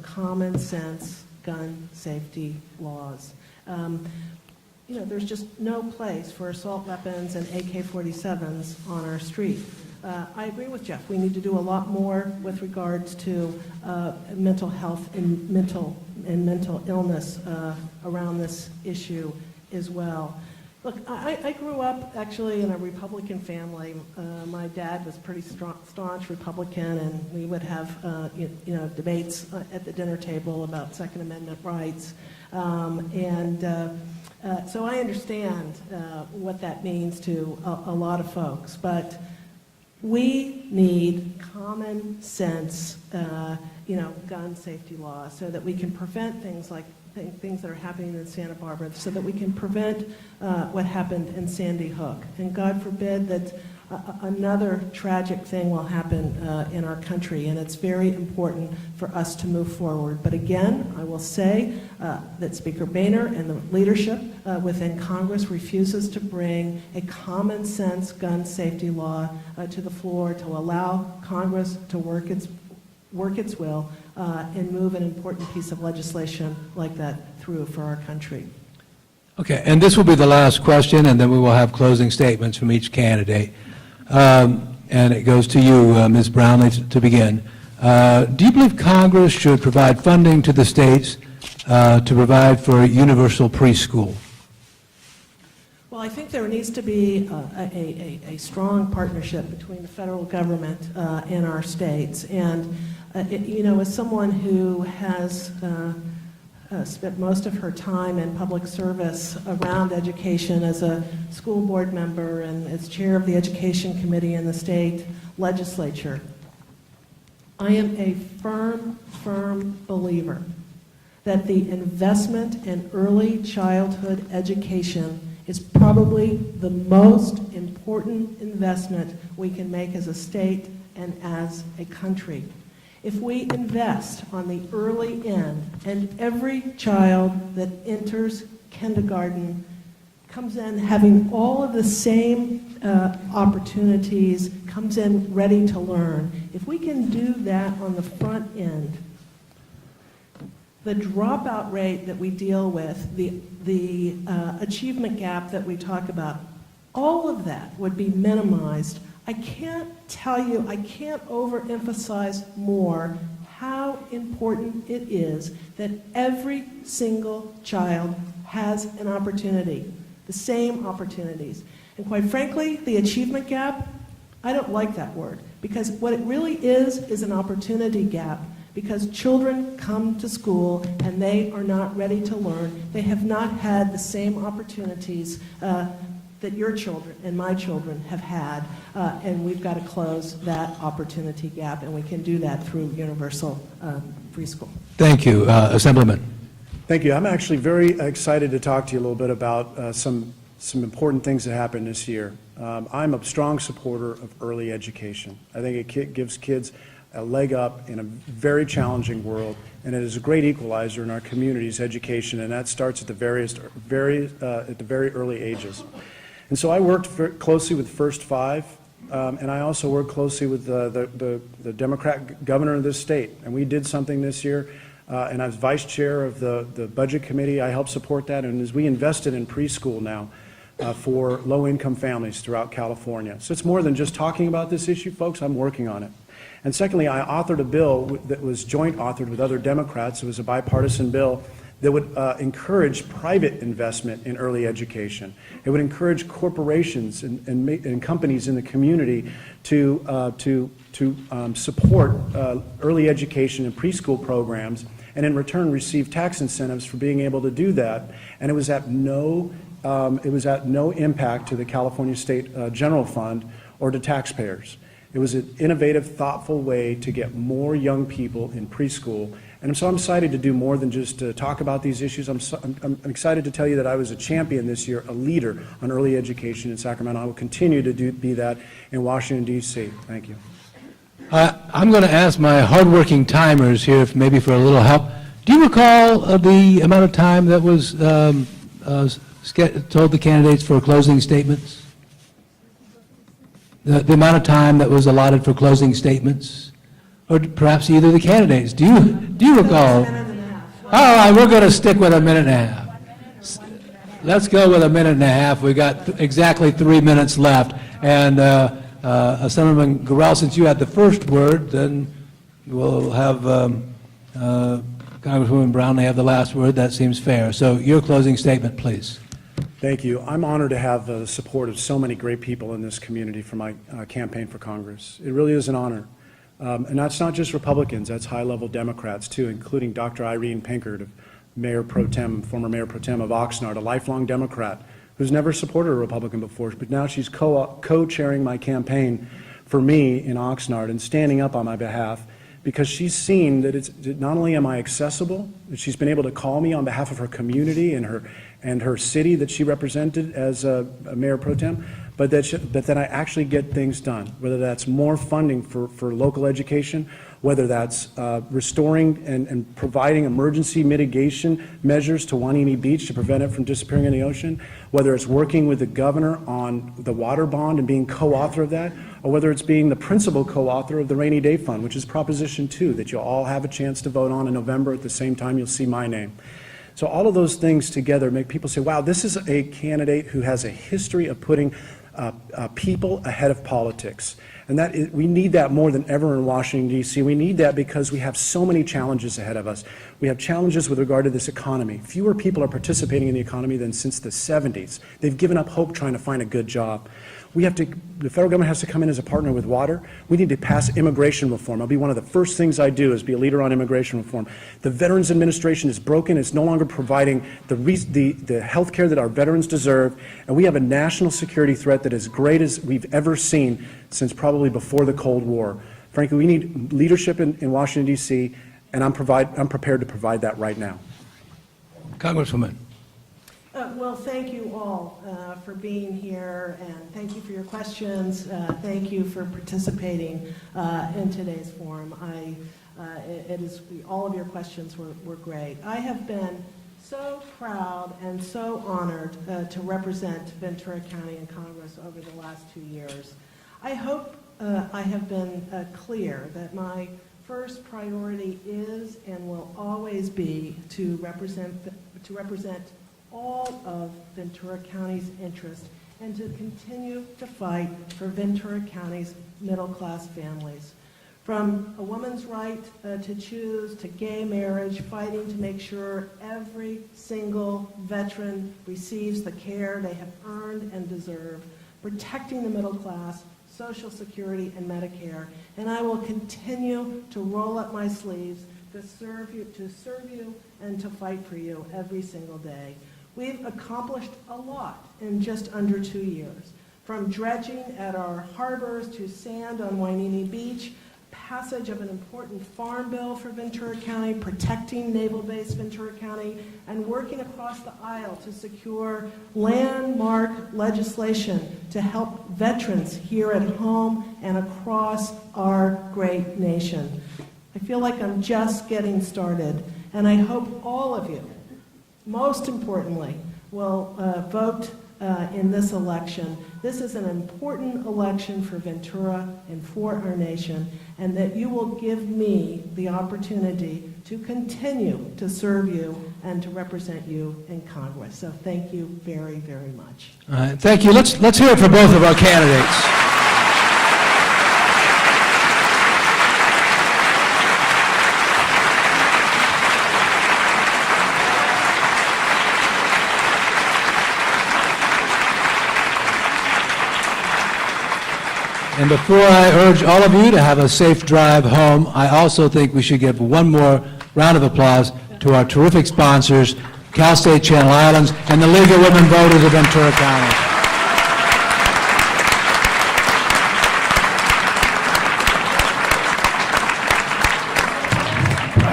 common sense gun safety laws. There's just no place for assault weapons and AK-47s on our street. I agree with Jeff. We need to do a lot more with regards to mental health and mental illness around this issue as well. Look, I grew up actually in a Republican family. My dad was pretty staunch Republican, and we would have debates at the dinner table about Second Amendment rights. So I understand what that means to a lot of folks, but we need common sense, gun safety laws so that we can prevent things like things that are happening in Santa Barbara, so that we can prevent what happened in Sandy Hook. And God forbid that another tragic thing will happen in our country, and it's very important for us to move forward. But again, I will say that Speaker Boehner and the leadership within Congress refuses to bring a common sense gun safety law to the floor to allow Congress to work its will and move an important piece of legislation like that through for our country. Okay, and this will be the last question, and then we will have closing statements from each candidate. And it goes to you, Ms. Brownlee, to begin. Do you believe Congress should provide funding to the states to provide for universal preschool? Well, I think there needs to be a strong partnership between the federal government and our states. And You know, as someone who has spent most of her time in public service around education as a school board member and as chair of the education committee in the state legislature, I am a firm believer that the investment in early childhood education is probably the most important investment we can make as a state and as a country. If we invest on the early end and every child that enters kindergarten comes in having all of the same opportunities, comes in ready to learn, if we can do that on the front end, the dropout rate that we deal with, the achievement gap that we talk about, all of that would be minimized. I can't tell you, I can't overemphasize more how important it is that every single child has an opportunity, the same opportunities. And quite frankly, the achievement gap, I don't like that word, because what it really is an opportunity gap, because children come to school and they are not ready to learn. They have not had the same opportunities that your children and my children have had, and we've got to close that opportunity gap, and we can do that through universal preschool. Thank you. Assemblyman. Thank you. I'm actually very excited to talk to you a little bit about some important things that happened this year. I'm a strong supporter of early education. I think it gives kids a leg up in a very challenging world, and it is a great equalizer in our community's education, and that starts at the very early ages. And so I worked closely with First Five, and I also worked closely with the Democrat governor of this state, and we did something this year, and I was vice chair of the budget committee. I helped support that, and as we invested in preschool now for low-income families throughout California. So it's more than just talking about this issue, folks. I'm working on it. And secondly, I authored a bill that was joint authored with other Democrats. It was a bipartisan bill that would encourage private investment in early education. It would encourage corporations and companies in the community to support early education and preschool programs, and in return receive tax incentives for being able to do that. And it was at no impact to the California State General Fund or to taxpayers. It was an innovative, thoughtful way to get more young people in preschool. And so I'm excited to do more than just talk about these issues. I'm excited to tell you that I was a champion this year, a leader on early education in Sacramento. I will continue to be that in Washington, D.C. Thank you. I'm going to ask my hardworking timers here, maybe for a little help. Do you recall the amount of time that was told the candidates for closing statements? The amount of time that was allotted for closing statements? Or perhaps either of the candidates. Do you recall? All right, we're going to stick with a minute and a half. Let's go with a minute and a half. We've got exactly 3 minutes left. And Assemblyman Gorel, since you had the first word, then we'll have Congresswoman Brownlee have the last word. That seems fair. So your closing statement, please. Thank you. I'm honored to have the support of so many great people in this community for my campaign for Congress. It really is an honor. And that's not just Republicans, that's high-level Democrats too, including Dr. Irene Pinkert, former Mayor Pro Tem of Oxnard, a lifelong Democrat who's never supported a Republican before, but now she's co-chairing my campaign for me in Oxnard and standing up on my behalf because she's seen that not only am I accessible, that she's been able to call me on behalf of her community and her city that she represented as a Mayor Pro Tem, but that I actually get things done, whether that's more funding for local education, whether that's restoring and providing emergency mitigation measures to Wanini Beach to prevent it from disappearing in the ocean, whether it's working with the governor on the water bond and being co-author of that, or whether it's being the principal co-author of the Rainy Day Fund, which is Proposition 2, that you'll all have a chance to vote on in November. At the same time, you'll see my name. So all of those things together make people say, wow, this is a candidate who has a history of putting people ahead of politics. And we need that more than ever in Washington, D.C. We need that because we have so many challenges ahead of us. We have challenges with regard to this economy. Fewer people are participating in the economy than since the 70s. They've given up hope trying to find a good job. The federal government has to come in as a partner with water. We need to pass immigration reform. I'll be one of the first things I do is be a leader on immigration reform. The Veterans Administration is broken. It's no longer providing the health care that our veterans deserve, and we have a national security threat that is as great as we've ever seen since probably before the Cold War. Frankly, we need leadership in Washington, D.C., and I'm prepared to provide that right now. Congresswoman. Well, thank you all for being here, and thank you for your questions. Thank you for participating in today's forum. All of your questions were great. I have been so proud and so honored to represent Ventura County in Congress over the last 2 years. I hope I have been clear that my first priority is and will always be to represent all of Ventura County's interests and to continue to fight for Ventura County's middle-class families. From a woman's right to choose to gay marriage, fighting to make sure every single veteran receives the care they have earned and deserve, protecting the middle class, Social Security, and Medicare. And I will continue to roll up my sleeves to serve you, and to fight for you every single day. We've accomplished a lot in just under 2 years, from dredging at our harbors to sand on Wainini Beach, passage of an important farm bill for Ventura County, protecting Naval Base Ventura County, and working across the aisle to secure landmark legislation to help veterans here at home and across our great nation. I feel like I'm just getting started, and I hope all of you, most importantly, will vote in this election. This is an important election for Ventura and for our nation, and that you will give me the opportunity to continue to serve you and to represent you in Congress. So thank you very, very much. All right, thank you. Let's hear it for both of our candidates. And before I urge all of you to have a safe drive home, I also think we should give one more round of applause to our terrific sponsors, Cal State Channel Islands and the League of Women Voters of Ventura County.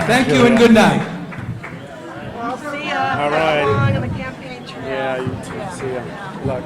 Thank you and good night. Well, see ya. All right. Have a long on the campaign trail. Yeah, you too. See ya. Good luck.